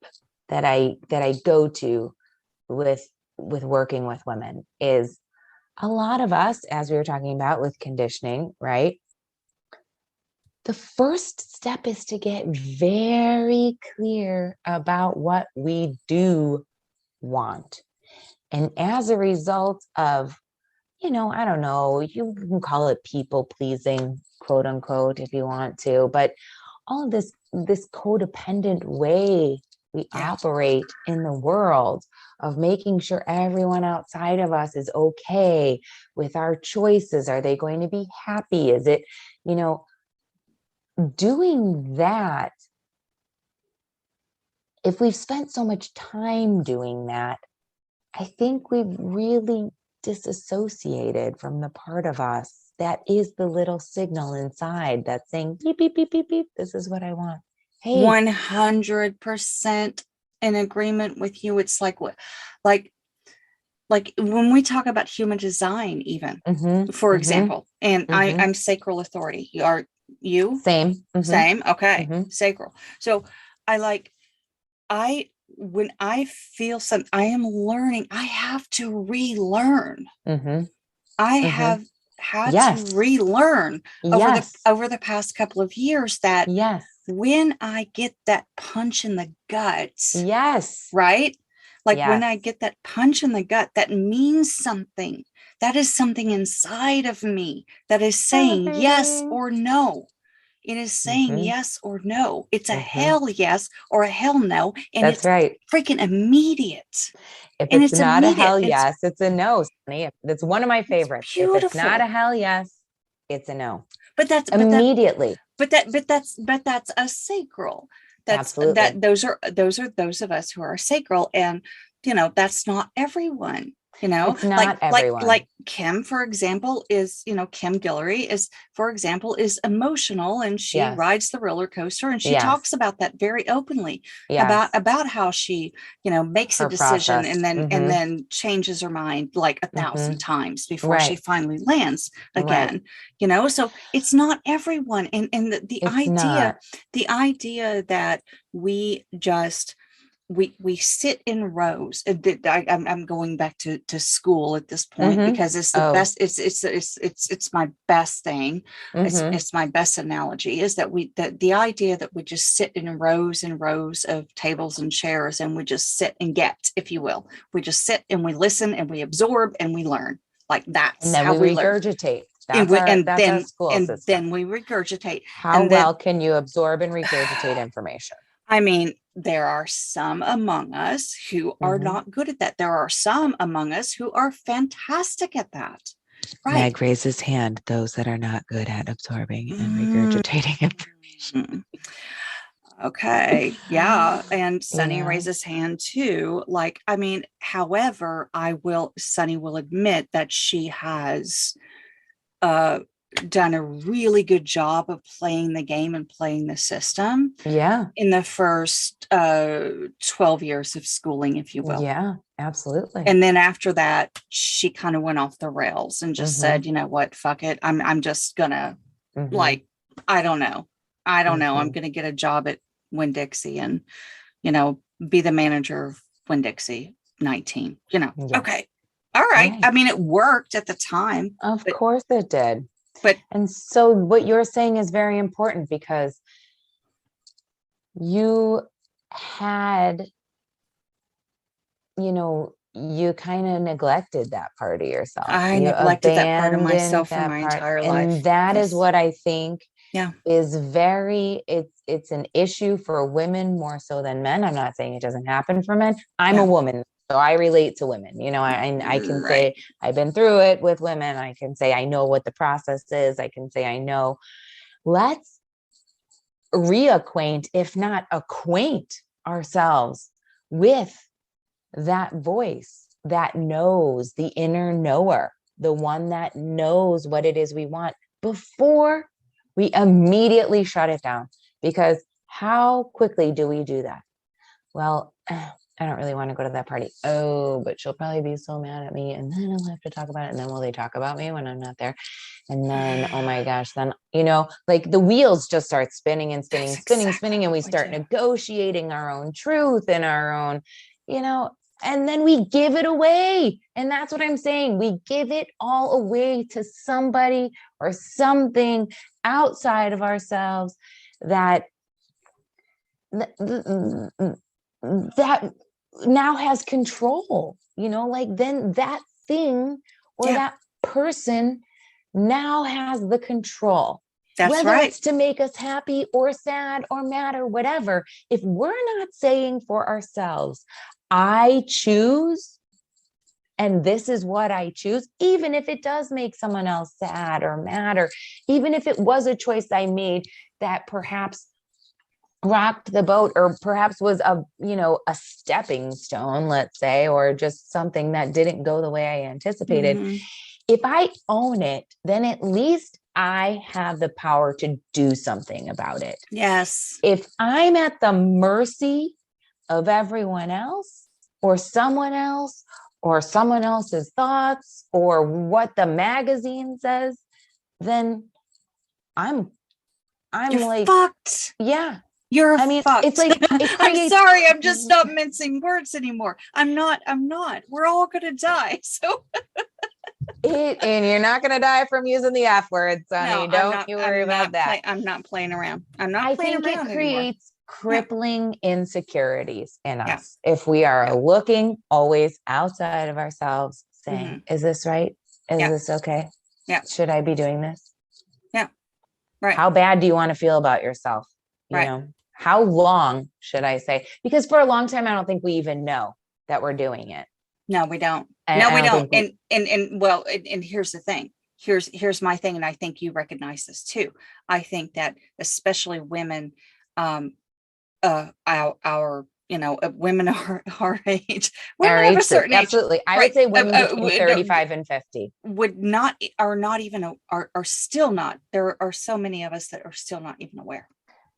that I go to with working with women. Is a lot of us, as we were talking about with conditioning, right? The first step is to get very clear about what we do want. And as a result of, I don't know, you can call it people pleasing, quote unquote, if you want to, but all of this codependent way we Yeah. operate in the world of making sure everyone outside of us is okay with our choices. Are they going to be happy? Is it, you know, doing that, if we've spent so much time doing that, I think we've really disassociated from the part of us that is the little signal inside that's saying beep, beep, beep, beep, beep. This is what I want. Hey, 100% in agreement with you. It's like when we talk about human design, even for example, and I'm sacral authority. Are you? Same. Same. Okay. Sacral. So when I feel something, I am learning, I have to relearn. I have had to relearn over the past couple of years that when I get that punch in the guts, right? Like when I get that punch in the gut, that means something. That is something inside of me that is saying yes or no. It is saying yes or no. It's a hell yes or a hell no. And that's right. Freaking immediate. If it's not a hell yes, it's a no. That's one of my favorites. If it's not a hell yes, it's a no. But that's immediately. But that's a sacral. Absolutely. Those are those of us who are sacral, and that's not everyone. It's not everyone. Like Kim, for example, is Kim Guillory is, for example, is emotional, and she rides the roller coaster, and she talks about that very openly about how she makes a decision and then changes her mind like 1,000 times before she finally lands again. So it's not everyone, and the idea that we just we sit in rows. I'm going back to school at this point because it's the best. It's my best thing. It's my best analogy is that the idea that we just sit in rows and rows of tables and chairs, and we just sit and get, if you will, we just sit and we listen and we absorb and we learn. Like that's and then how we regurgitate. That's our school system. Then we regurgitate. How well can you absorb and regurgitate information? I mean, there are some among us who are not good at that. There are some among us who are fantastic at that. Right. Meg raises hand, those that are not good at absorbing and regurgitating information. Okay. Yeah. And Sunny raises hand too. However, Sunny will admit that she has done a really good job of playing the game and playing the system in the first 12 years of schooling, if you will. Absolutely. And then after that she kind of went off the rails and just said, you know what, fuck it, I'm just gonna I don't know I'm gonna get a job at Winn-Dixie and be the manager of Winn-Dixie 19. Okay, all right. I mean, it worked at the time. Of course it did. And so what you're saying is very important, because you had, you kind of neglected that part of yourself. I neglected that part of myself for my entire life. And that is what I think is it's an issue for women more so than men. I'm not saying it doesn't happen for men. I'm a woman, so I relate to women. I can say I've been through it with women. I can say I know what the process is. I can say I know. Let's reacquaint, if not acquaint ourselves with that voice that knows, the inner knower, the one that knows what it is we want, before we immediately shut it down. Because how quickly do we do that? Well, I don't really want to go to that party. Oh, but she'll probably be so mad at me. And then I'll have to talk about it. And then will they talk about me when I'm not there? And then, oh my gosh, then, the wheels just start spinning and spinning, spinning. And we start negotiating our own truth and our own, and then we give it away. And that's what I'm saying. We give it all away to somebody or something outside of ourselves that now has control, then that thing or that person now has the control. That's whether right. It's to make us happy or sad or mad or whatever. If we're not saying for ourselves, I choose, and this is what I choose, even if it does make someone else sad or mad, or even if it was a choice I made that perhaps rocked the boat, or perhaps was a stepping stone, let's say, or just something that didn't go the way I anticipated. Mm-hmm. If I own it, then at least I have the power to do something about it. Yes. If I'm at the mercy of everyone else, or someone else, or someone else's thoughts, or what the magazine says, then I'm You're like, fucked. yeah. You're I mean, it's fucked. like it I'm creates sorry. I'm just not mincing words anymore. I'm not. We're all going to die. So it, and you're not going to die from using the F word, no, Sonny. Don't you worry about that. I'm not playing around. I'm not I playing think it around anymore. creates Yeah. crippling insecurities in Yeah. us if we are Yeah. looking always outside of ourselves, saying, Mm-hmm. is this right? Is Yeah. this okay? Yeah. Should I be doing this? Yeah. Right. How bad do you want to feel about yourself? Right. How long should I say? Because for a long time, I don't think we even know that we're doing it. No, we don't. No, I we don't don't. think And well, and here's the thing. Here's my thing, and I think you recognize this too. I think that especially women, um, our women our age, our women of a age group. certain age, Absolutely. I would right? say women between 35 and 50. Would not are not even are still not. There are so many of us that are still not even aware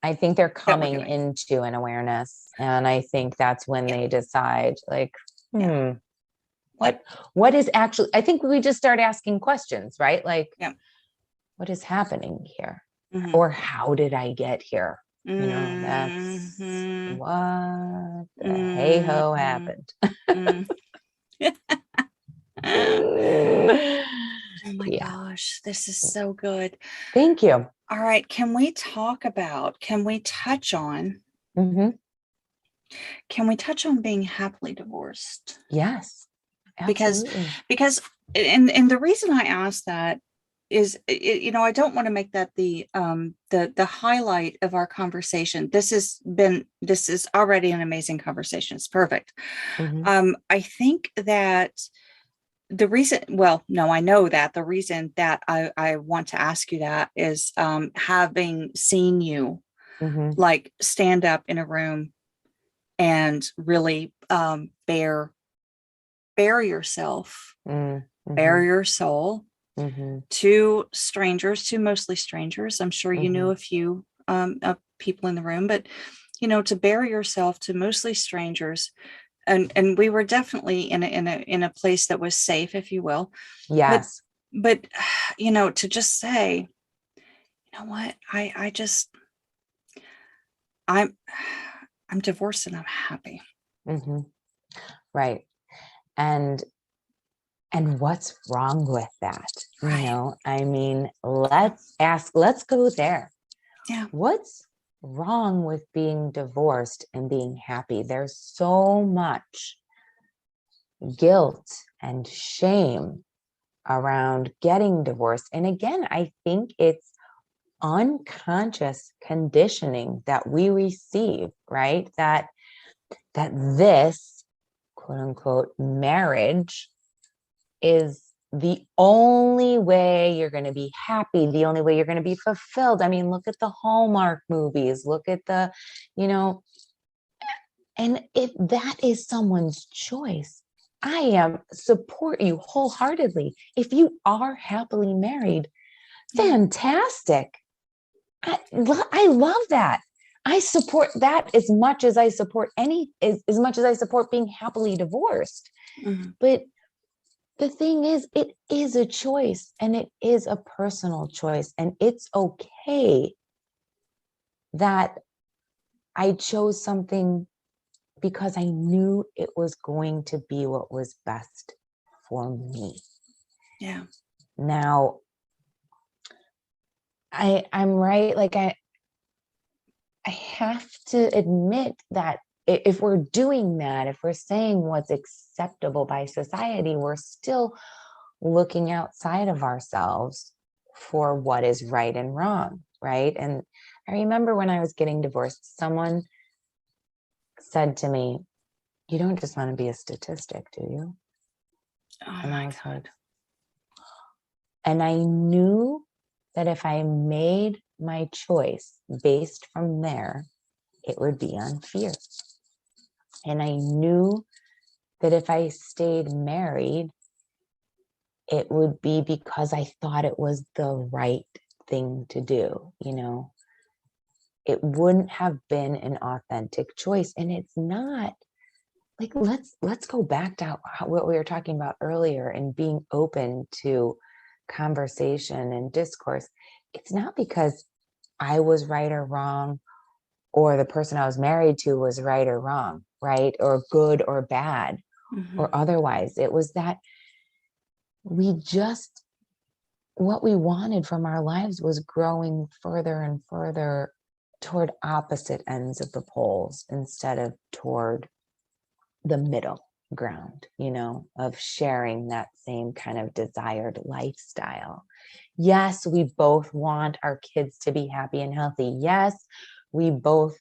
I think they're that we're coming doing it. into an awareness. And I think that's when Yeah. they decide, like, Yeah. what is actually, I think we just start asking questions, right? Like, Yeah. what is happening here? Mm-hmm. Or how did I get here? That's Mm-hmm. what the hey ho Mm-hmm. happened. Mm-hmm. Yeah. Oh my gosh, this is so good. Thank you. All right, can we touch on Mm-hmm. being happily divorced? Yes, Because absolutely. because and the reason I asked that is I don't want to make that the highlight of our conversation. This is already an amazing conversation. It's perfect. Mm-hmm. I think that the reason, well, no, I know that the reason that I want to ask you that is having seen you Mm-hmm. like stand up in a room and really bare yourself, bare Mm-hmm. your soul Mm-hmm. to mostly strangers. I'm sure you knew Mm-hmm. a few people in the room, but to bare yourself to mostly strangers, and we were definitely in a place that was safe, if you will. But Yes. but to just say, what, I just I'm I'm divorced and I'm happy. Mm-hmm. Right. And what's wrong with that? Right. I mean, let's go there. Yeah. What's wrong with being divorced and being happy? There's so much guilt and shame around getting divorced. And again, I think it's unconscious conditioning that we receive, right? That this quote unquote marriage is the only way you're going to be happy, the only way you're going to be fulfilled. I mean, look at the Hallmark movies, look at and if that is someone's choice, I support you wholeheartedly. If you are happily married, Yeah. fantastic. I love that. I support that as much as I support as much as I support being happily divorced. Mhm. But the thing is, it is a choice, and it is a personal choice, and it's okay that I chose something because I knew it was going to be what was best for me. Yeah. Now, I'm right. Like I have to admit that if we're doing that, if we're saying what's acceptable by society, we're still looking outside of ourselves for what is right and wrong, right? And I remember when I was getting divorced, someone said to me, "You don't just want to be a statistic, do you?" Oh And I my was God. like, and I knew that if I made my choice based from there, it would be on fear. And I knew that if I stayed married, it would be because I thought it was the right thing to do. It wouldn't have been an authentic choice. And it's not. Like, let's go back to what we were talking about earlier and being open to conversation and discourse. It's not because I was right or wrong, or the person I was married to was right or wrong, right? Or good or bad, or otherwise. It was that what we wanted from our lives was growing further and further toward opposite ends of the poles instead of toward the middle ground, of sharing that same kind of desired lifestyle. Yes, we both want our kids to be happy and healthy. Yes, we both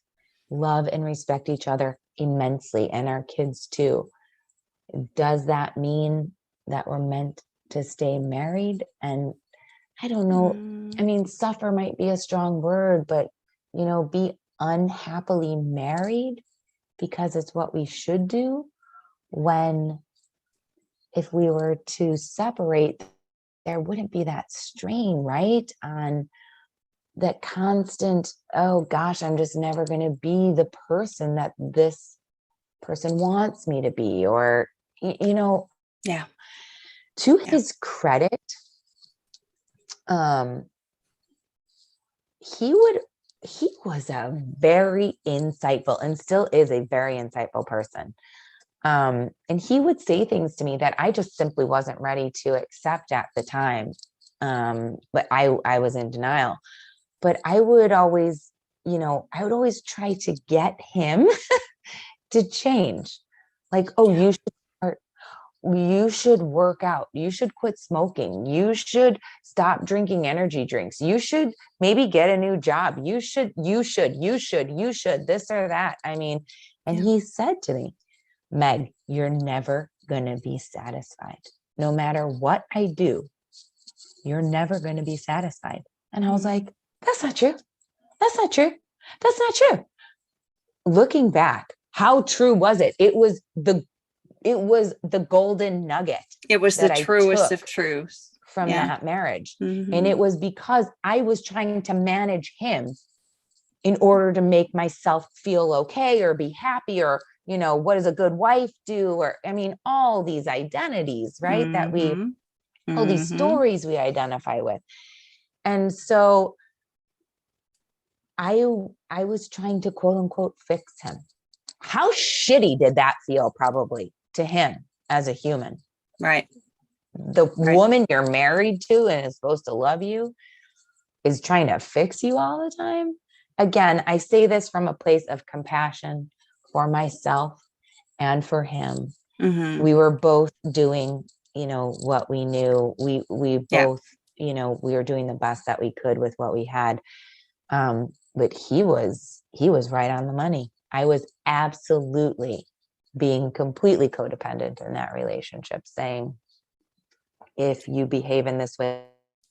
love and respect each other immensely, and our kids too. Does that mean that we're meant to stay married? And I don't know. I mean, suffer might be a strong word, but, be unhappily married because it's what we should do, when if we were to separate, there wouldn't be that strain, right? On that constant, oh gosh, I'm just never going to be the person that this person wants me to be. Or, Yeah. To his credit, he was a very insightful, and still is a very insightful person. And he would say things to me that I just simply wasn't ready to accept at the time. But I was in denial. But I would always try to get him to change. Like, oh, you should work out. You should quit smoking. You should stop drinking energy drinks. You should maybe get a new job. You should, this or that. I mean, and he said to me, Meg, you're never going to be satisfied. No matter what I do, you're never going to be satisfied. And I was like, that's not true. That's not true. That's not true. Looking back, how true was it? It was the golden nugget. It was the truest of truths from that marriage. And it was because I was trying to manage him in order to make myself feel okay or be happy, or what does a good wife do? Or, I mean, all these identities, right? That all these stories we identify with. And so I was trying to quote unquote fix him. How shitty did that feel probably to him as a human? Right. The woman you're married to and is supposed to love you is trying to fix you all the time. Again, I say this from a place of compassion for myself and for him. We were both doing, what we knew. We both, we were doing the best that we could with what we had. But he was right on the money. I was absolutely being completely codependent in that relationship, saying, if you behave in this way,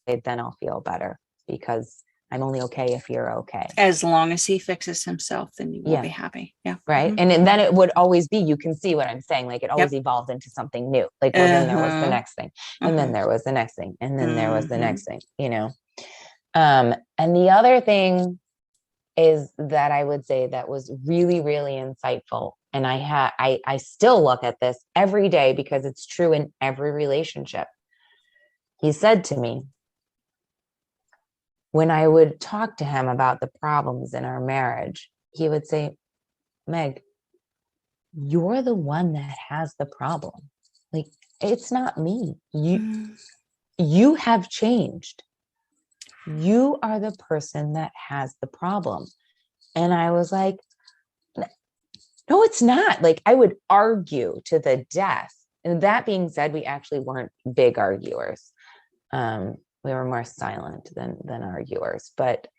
then I'll feel better, because I'm only okay if you're okay. As long as he fixes himself, then you will be happy. Yeah. Right. And then it would always be, you can see what I'm saying. Like, it always evolved into something new. Like, well, then there was the next thing. And then there was the next thing. And then there was the next thing, And the other thing is that I would say that was really, really insightful. And I still look at this every day because it's true in every relationship. He said to me, when I would talk to him about the problems in our marriage, he would say, Meg, you're the one that has the problem. Like, it's not me. You have changed. You are the person that has the problem. And I was like, no, it's not. Like, I would argue to the death. And that being said, we actually weren't big arguers. We were more silent than arguers, but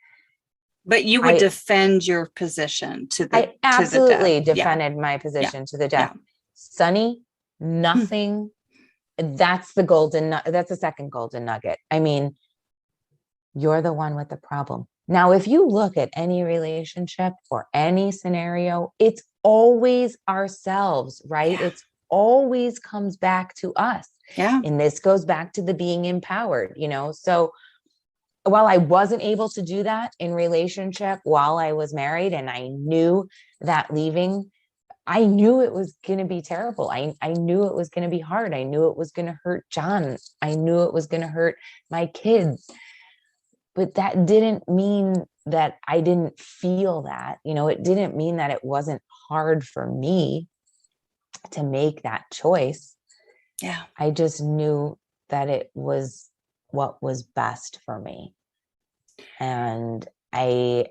you would defend your position to the I absolutely to the defended my position to the death. Sonny, nothing. That's the second golden nugget. I mean, you're the one with the problem. Now, if you look at any relationship or any scenario, it's always ourselves, right? Yeah. It's always comes back to us. Yeah. And this goes back to the being empowered, So while I wasn't able to do that in relationship while I was married, and I knew that leaving, I knew it was going to be terrible. I knew it was going to be hard. I knew it was going to hurt John. I knew it was going to hurt my kids. But that didn't mean that I didn't feel that. It didn't mean that it wasn't hard for me to make that choice. Yeah. I just knew that it was what was best for me. And I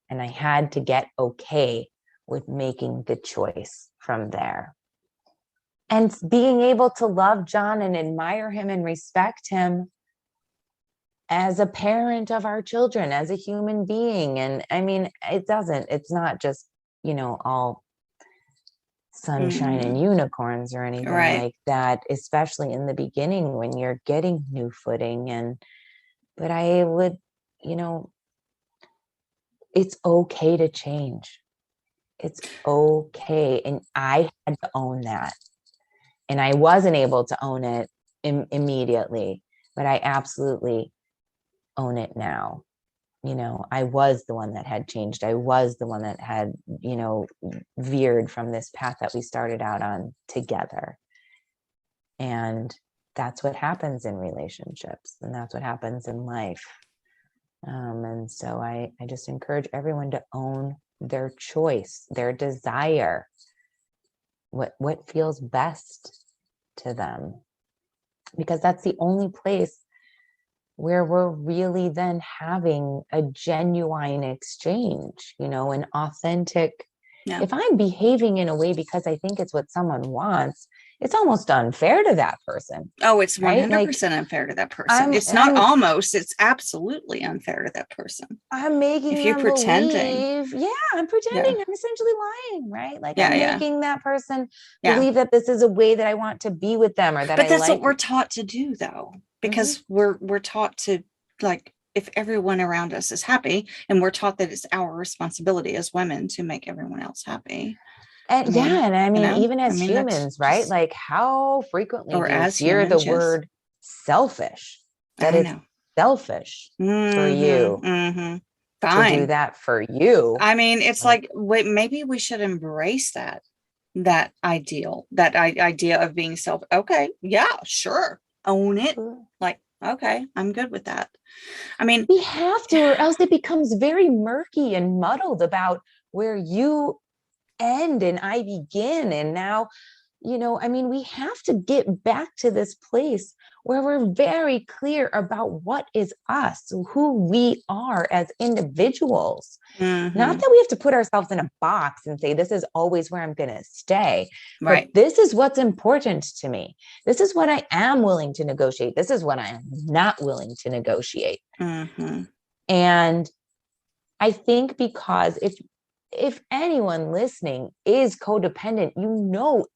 had to get okay with making the choice from there. And being able to love John and admire him and respect him as a parent of our children, as a human being. And I mean, it's not just, all sunshine and unicorns or anything like that, especially in the beginning when you're getting new footing. But I would, it's okay to change. It's okay. And I had to own that. And I wasn't able to own it immediately, but I absolutely own it now. I was the one that had changed. I was the one that had, veered from this path that we started out on together. And that's what happens in relationships, and that's what happens in life. And so I just encourage everyone to own their choice, their desire, what feels best to them, because that's the only place where we're really then having a genuine exchange, an authentic. Yeah. If I'm behaving in a way because I think it's what someone wants, it's almost unfair to that person. Oh, it's 100% unfair to that person. It's not almost, it's absolutely unfair to that person. I'm making if you're them pretending. believe. Yeah, I'm pretending. I'm essentially lying, right? Like I'm making that person believe that this is a way that I want to be with them, or that but that's what we're taught to do, though, because we're taught to, like, if everyone around us is happy, and we're taught that it's our responsibility as women to make everyone else happy. And even as humans, right? Like, how frequently do you hear the word selfish? That it's selfish for you to do that for you. I mean, it's like, wait, maybe we should embrace that idea of being okay, yeah, sure, own it. Like, okay, I'm good with that. I mean, we have to, or else it becomes very murky and muddled about where you end and I begin. And now, we have to get back to this place where we're very clear about what is us, who we are as individuals. Not that we have to put ourselves in a box and say, this is always where I'm going to stay. Right. But this is what's important to me. This is what I am willing to negotiate. This is what I am not willing to negotiate. And I think because if anyone listening is codependent,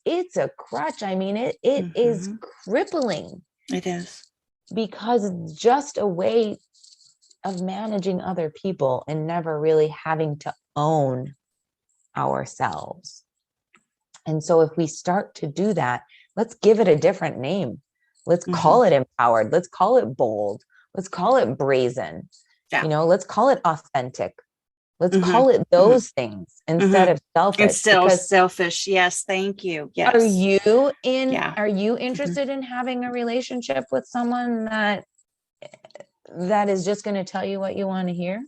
it's a crutch. I mean, it is crippling. It is. Because it's just a way of managing other people and never really having to own ourselves. And so if we start to do that, let's give it a different name. Let's call it empowered. Let's call it bold. Let's call it brazen. Let's call it authentic. Let's call it those things instead of selfish. Selfish. Yes. Thank you. Yes. Are you interested in having a relationship with someone that is just going to tell you what you want to hear?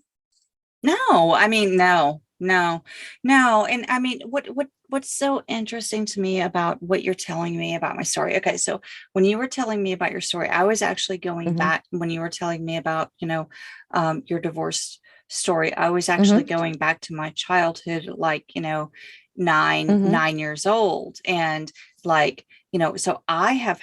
No, I mean, no. And I mean, what's so interesting to me about what you're telling me about my story. Okay. So when you were telling me about your story, I was actually going back when you were telling me about, your divorce story. I was actually going back to my childhood, like, 9 years old. And like, so I have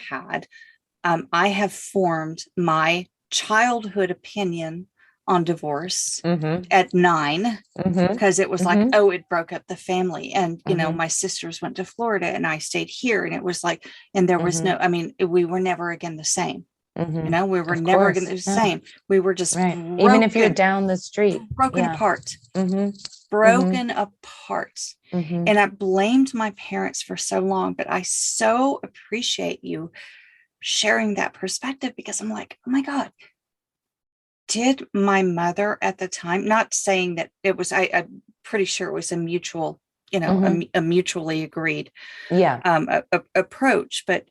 formed my childhood opinion on divorce at 9, because it was like, oh, it broke up the family. And, my sisters went to Florida and I stayed here. And it was like, and there was no, I mean, we were never again the same. Mm-hmm. We were Of never going course. to do the No, same. We were just right. Even if you're down the street. broken Yeah. apart, Mm-hmm. Mm-hmm. broken apart. Mm-hmm. And I blamed my parents for so long, but I so appreciate you sharing that perspective, because I'm like, oh my God, did my mother at the time, not saying that it was, I'm pretty sure it was a mutual, Mm-hmm. a mutually agreed Yeah. approach, but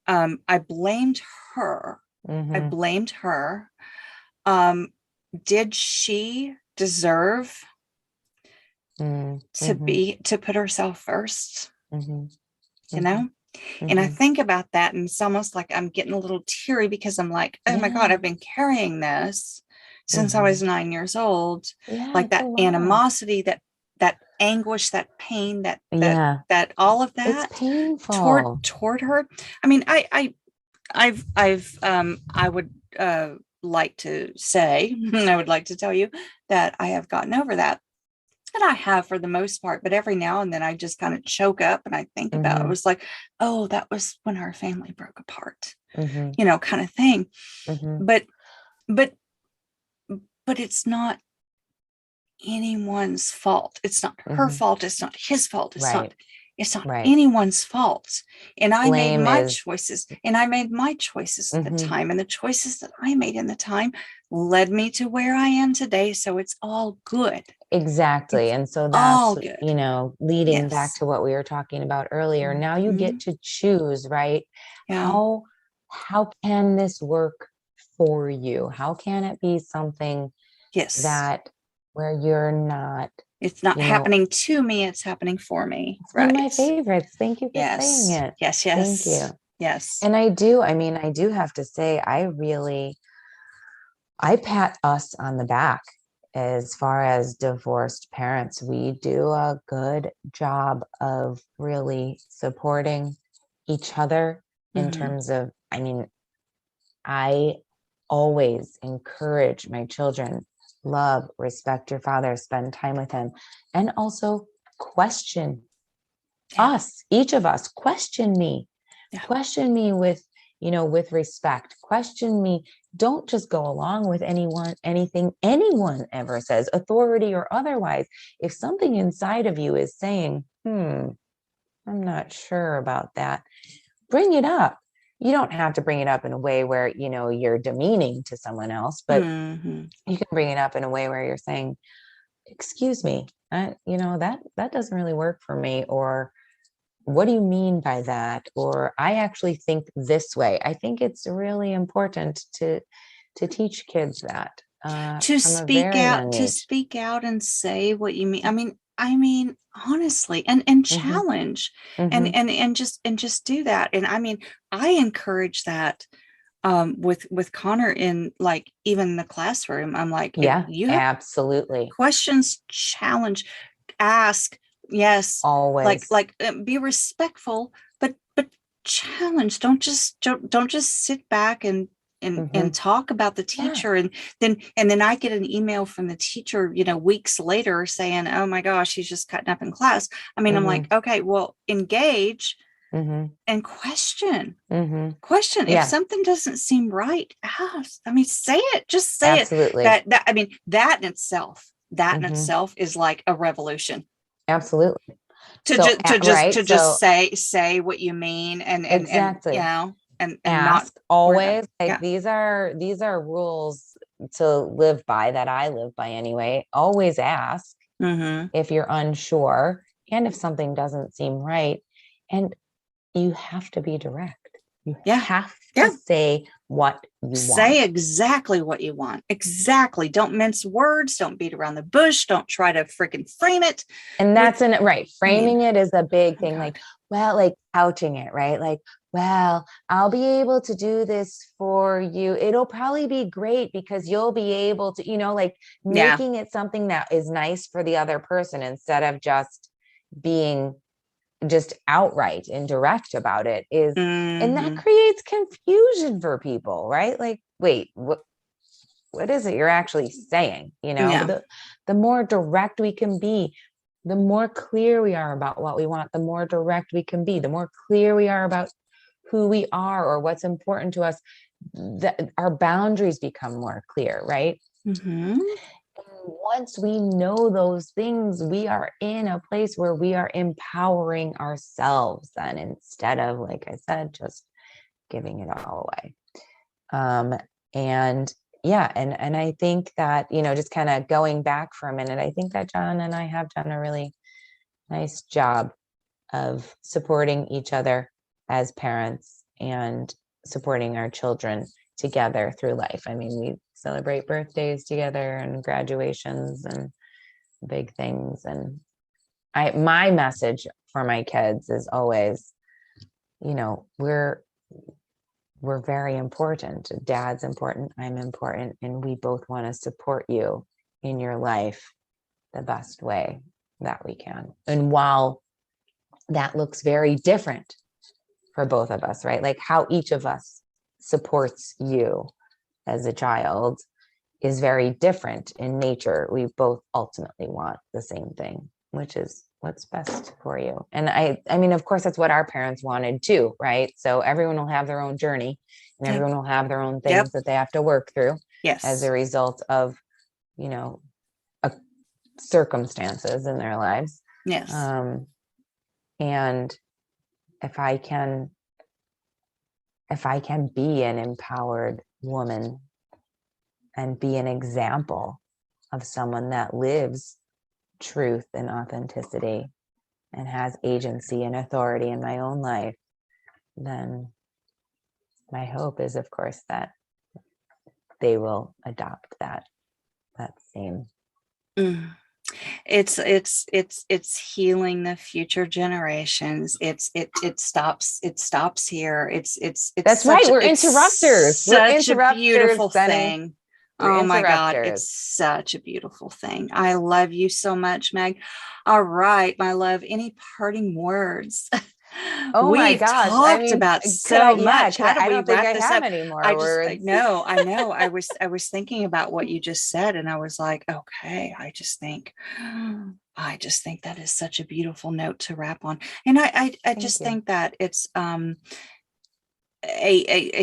I blamed her. I Mm-hmm. blamed her. Um, did she deserve Mm-hmm. to put herself first? Mm-hmm. You Mm-hmm. know? And I Mm-hmm. think about that, and it's almost like I'm getting a little teary, because I'm like, oh my God, Yeah. I've been carrying this since I Mm-hmm. was 9 years old. Yeah, Like it's a that lot. animosity, that anguish, that pain, Yeah. that all of It's that painful. toward her. I mean, I would like to say, I would like to tell you that I have gotten over that. And I have, for the most part, but every now and then I just kind of choke up and I think about it. It Mm-hmm. was like, oh, that was when our family broke apart, Mm-hmm. kind of thing. Mm-hmm. But but but it's not anyone's fault. It's not her Mm-hmm. fault. It's not his fault. Right. It's not Right. anyone's fault. And I made Blame my is. choices, and I made my choices at the Mm-hmm. time, and the choices that I made in the time led me to where I am today. So it's all good. Exactly. It's And so all that's, good. leading back Yes. to what we were talking about earlier. Now you Mm-hmm. get to choose, right? Yeah. How can this work for you? How can it be something Yes. that where you're not, It's not you know, happening to me, it's happening for me. it's one of my Right. favorites. Thank you for saying Yes. it. Yes. Thank you. Yes. Yes. And I do have to say, I pat us on the back as far as divorced parents. We do a good job of really supporting each other in Mm-hmm. terms of, I always encourage my children, love, respect your father, spend time with him, and also question Yeah. us, each of us, Yeah. question me with, with respect, question me. Don't just go along with anything anyone ever says, authority or otherwise. If something inside of you is saying, I'm not sure about that, bring it up. You don't have to bring it up in a way where, you're demeaning to someone else, but Mm-hmm. you can bring it up in a way where you're saying, excuse me, that doesn't really work for me, or what do you mean by that? Or I actually think this way. I think it's really important to teach kids that from a very young To age. speak out and say what you mean. I mean honestly, and Hmm. challenge, Hmm. and just do that. And I mean, I encourage that with Connor, in like even the classroom. I'm like, if Yeah, you have absolutely. questions, challenge, ask. Yes. Always. Be respectful, but challenge. Don't just sit back and Hmm. talk about the Yeah. teacher, and then I get an email from the teacher, weeks later, saying, oh my gosh, he's just cutting up in class. I mean, I'm Hmm. like, okay, well, engage Hmm. and question. Hmm. If Yeah, something doesn't seem right, ask. I mean, say it. Just say it. absolutely. That in itself is like a revolution. Absolutely. To So, just to just right. to just So, say what you mean, and exactly. and not Ask worry about it. always. Like, Yeah. these are rules to live by, that I live by anyway. Always ask Mm-hmm. if you're unsure, and if something doesn't seem right. And you have to be direct. You Yeah. have Yeah. to say what you want. Say exactly what you want. Exactly. Don't mince words. Don't beat around the bush. Don't try to freaking frame it And with, that's in it, right? I mean, Framing it is a big oh thing. God. Like couching it, right? Like, well, I'll be able to do this for you. It'll probably be great because you'll be able to, like Yeah. making it something that is nice for the other person, instead of just being just outright and direct about it, and that Mm-hmm. creates confusion for people, right? Like, wait, what is it you're actually saying? But Yeah. the more direct we can be, the more clear we are about what we want, the more direct we can be, the more clear we are about who we are or what's important to us, our boundaries become more clear, right? Mm-hmm. Once we know those things, we are in a place where we are empowering ourselves then, instead of, like I said, just giving it all away. And yeah, and I think that, just kind of going back for a minute, I think that John and I have done a really nice job of supporting each other as parents and supporting our children together through life. I mean, we celebrate birthdays together and graduations and big things. And my message for my kids is always, we're very important. Dad's important, I'm important, and we both want to support you in your life the best way that we can. And while that looks very different for both of us, right? Like how each of us supports you as a child is very different in nature. We both ultimately want the same thing, which is what's best for you. And I mean, of course, that's what our parents wanted too, right? So everyone will have their own journey and everyone will have their own things that they have to work through as a result of, circumstances in their lives. Yes. And if I can be an empowered woman and be an example of someone that lives truth and authenticity and has agency and authority in my own life, then my hope is, of course, that they will adopt that same. It's healing the future generations. It stops here. It's that's right. We're interrupters. Such a beautiful thing. Oh my God, it's such a beautiful thing. I love you so much, Meg. All right, my love, any parting words? Oh my gosh. Talked about so much. How do we wrap this up? Anymore words. I know. I was thinking about what you just said, and I was like, okay, I just think that is such a beautiful note to wrap on. And I just think that it's a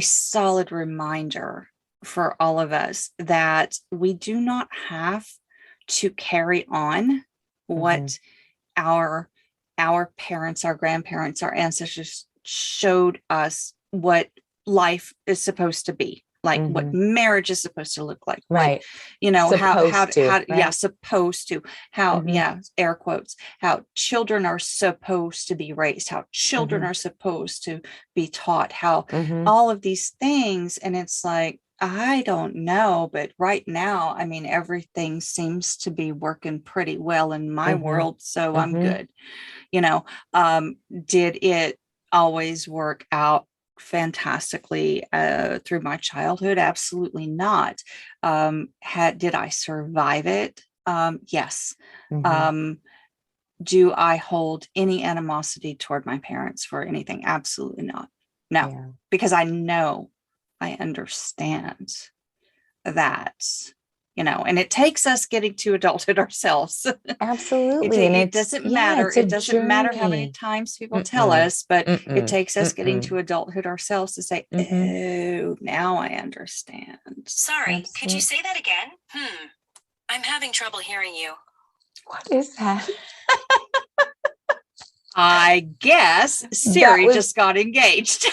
solid reminder for all of us that we do not have to carry on what our parents, our grandparents, our ancestors showed us what life is supposed to be, like what marriage is supposed to look like, right? Supposed to, air quotes, how children are supposed to be raised, how children are supposed to be taught, how all of these things. And it's like, I don't know, but right now, I mean, everything seems to be working pretty well in my world, so I'm good. Did it always work out fantastically through my childhood? Absolutely not. Did I survive it? Yes. Do I hold any animosity toward my parents for anything? Absolutely not. No, because I know, I understand that, and it takes us getting to adulthood ourselves. Absolutely. It doesn't matter. It doesn't matter how many times people tell us, but it takes us getting to adulthood ourselves to say, oh, now I understand. Sorry, could you say that again? I'm having trouble hearing you. What is that? I guess Siri just got engaged.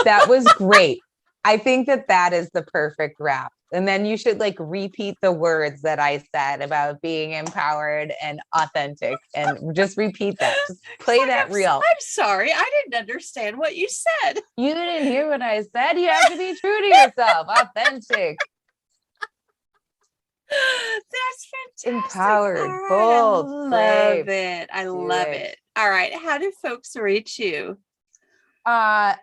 That was great. I think that is the perfect wrap. And then you should repeat the words that I said about being empowered and authentic, and just repeat that. Just play that reel. I'm sorry. I didn't understand what you said. You didn't hear what I said. You have to be true to yourself. Authentic. That's fantastic. Empowered, bold, I love it. All right. How do folks reach you? I'll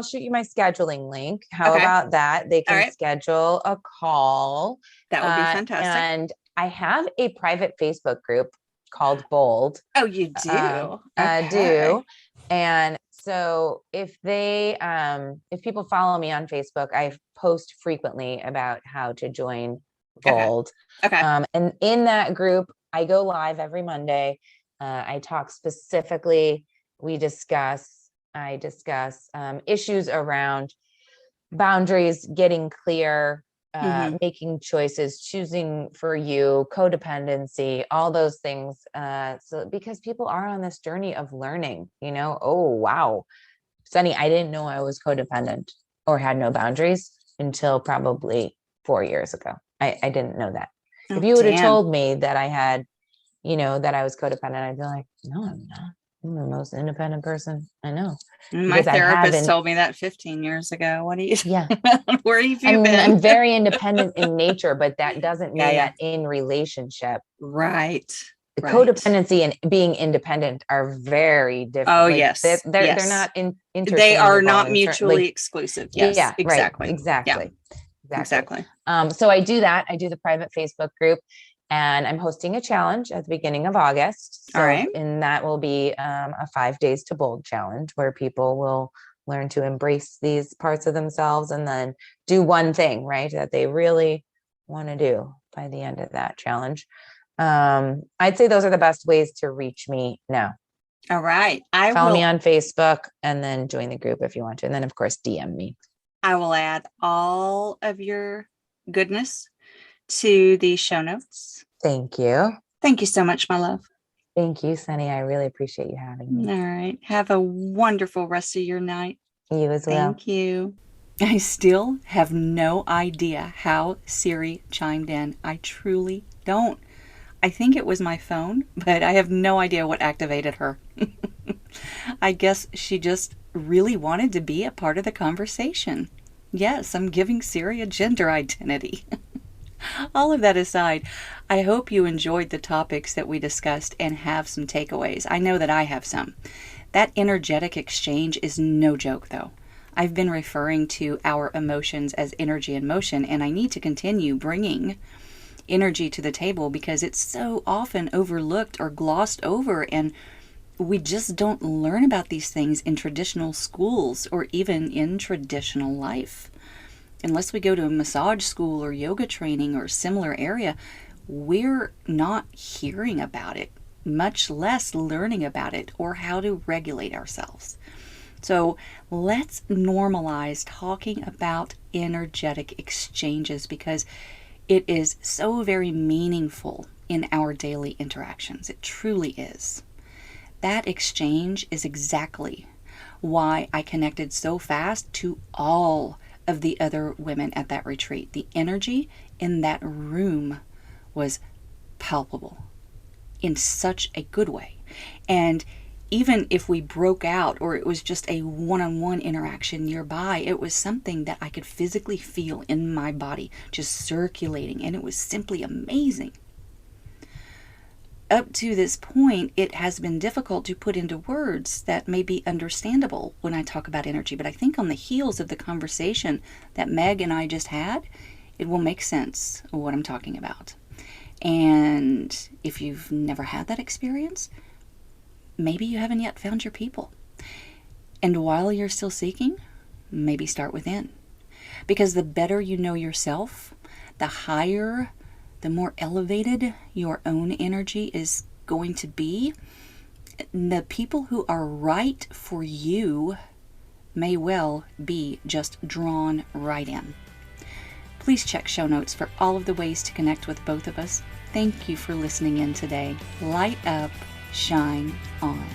shoot you my scheduling link. How about that? They can schedule a call. That would be fantastic. And I have a private Facebook group called Bold. Oh, you do? I do. And so if people follow me on Facebook, I post frequently about how to join Bold. And in that group, I go live every Monday. I talk specifically, I discuss issues around boundaries, getting clear, Mhm. making choices, choosing for you, codependency, all those things. So because people are on this journey of learning, oh, wow, Sunny, I didn't know I was codependent or had no boundaries until probably 4 years ago. I didn't know that. Oh, If you would have damn. told me that I had, that I was codependent, I'd be like, no, I'm not. I'm the most independent person I know. My Because I therapist haven't, told me that 15 years ago. What are you, yeah. where have you I'm been? very independent in nature, but that doesn't Yeah, mean yeah. that in relationship, Right. the Right. codependency and being independent are very different. Oh, Like they're yes. they're Yes. not They are interchangeable not in certain, like, mutually exclusive. Yes, yeah, right, exactly. Yeah, exactly. exactly. So I do that. I do the private Facebook group, and I'm hosting a challenge at the beginning of August. All So, right. and that will be a 5 days to bold challenge where people will learn to embrace these parts of themselves and then do one thing, right, that they really want to do by the end of that challenge. I'd say those are the best ways to reach me now. All right. I Follow me will on Facebook and then join the group if you want to. And then, of course, DM me. add all of your goodness to the show notes. Thank you. Thank you so much, my love. Thank you, Sunny. I really appreciate you having me. All right. Have a wonderful rest of your night. You as well. Thank you. I still have no idea how Siri chimed in. I truly don't. I think it was my phone, but I have no idea what activated her. I guess she just really wanted to be a part of the conversation. Yes, I'm giving Siri a gender identity. All of that aside, I hope you enjoyed the topics that we discussed and have some takeaways. I know that I have some. That energetic exchange is no joke, though. I've been referring to our emotions as energy in motion, and I need to continue bringing energy to the table because it's so often overlooked or glossed over, and we just don't learn about these things in traditional schools or even in traditional life. Unless we go to a massage school or yoga training or similar area, we're not hearing about it, much less learning about it or how to regulate ourselves. So let's normalize talking about energetic exchanges because it is so very meaningful in our daily interactions. It truly is. That exchange is exactly why I connected so fast to all of the other women at that retreat. The energy in that room was palpable in such a good way. And even if we broke out or it was just a one-on-one interaction nearby, it was something that I could physically feel in my body, just circulating, and it was simply amazing. Up to this point, it has been difficult to put into words that may be understandable when I talk about energy, but I think on the heels of the conversation that Meg and I just had, it will make sense of what I'm talking about. And if you've never had that experience, maybe you haven't yet found your people. And while you're still seeking, maybe start within. Because the better you know yourself, the higher, the more elevated your own energy is going to be. The people who are right for you may well be just drawn right in. Please check show notes for all of the ways to connect with both of us. Thank you for listening in today. Light up, shine on.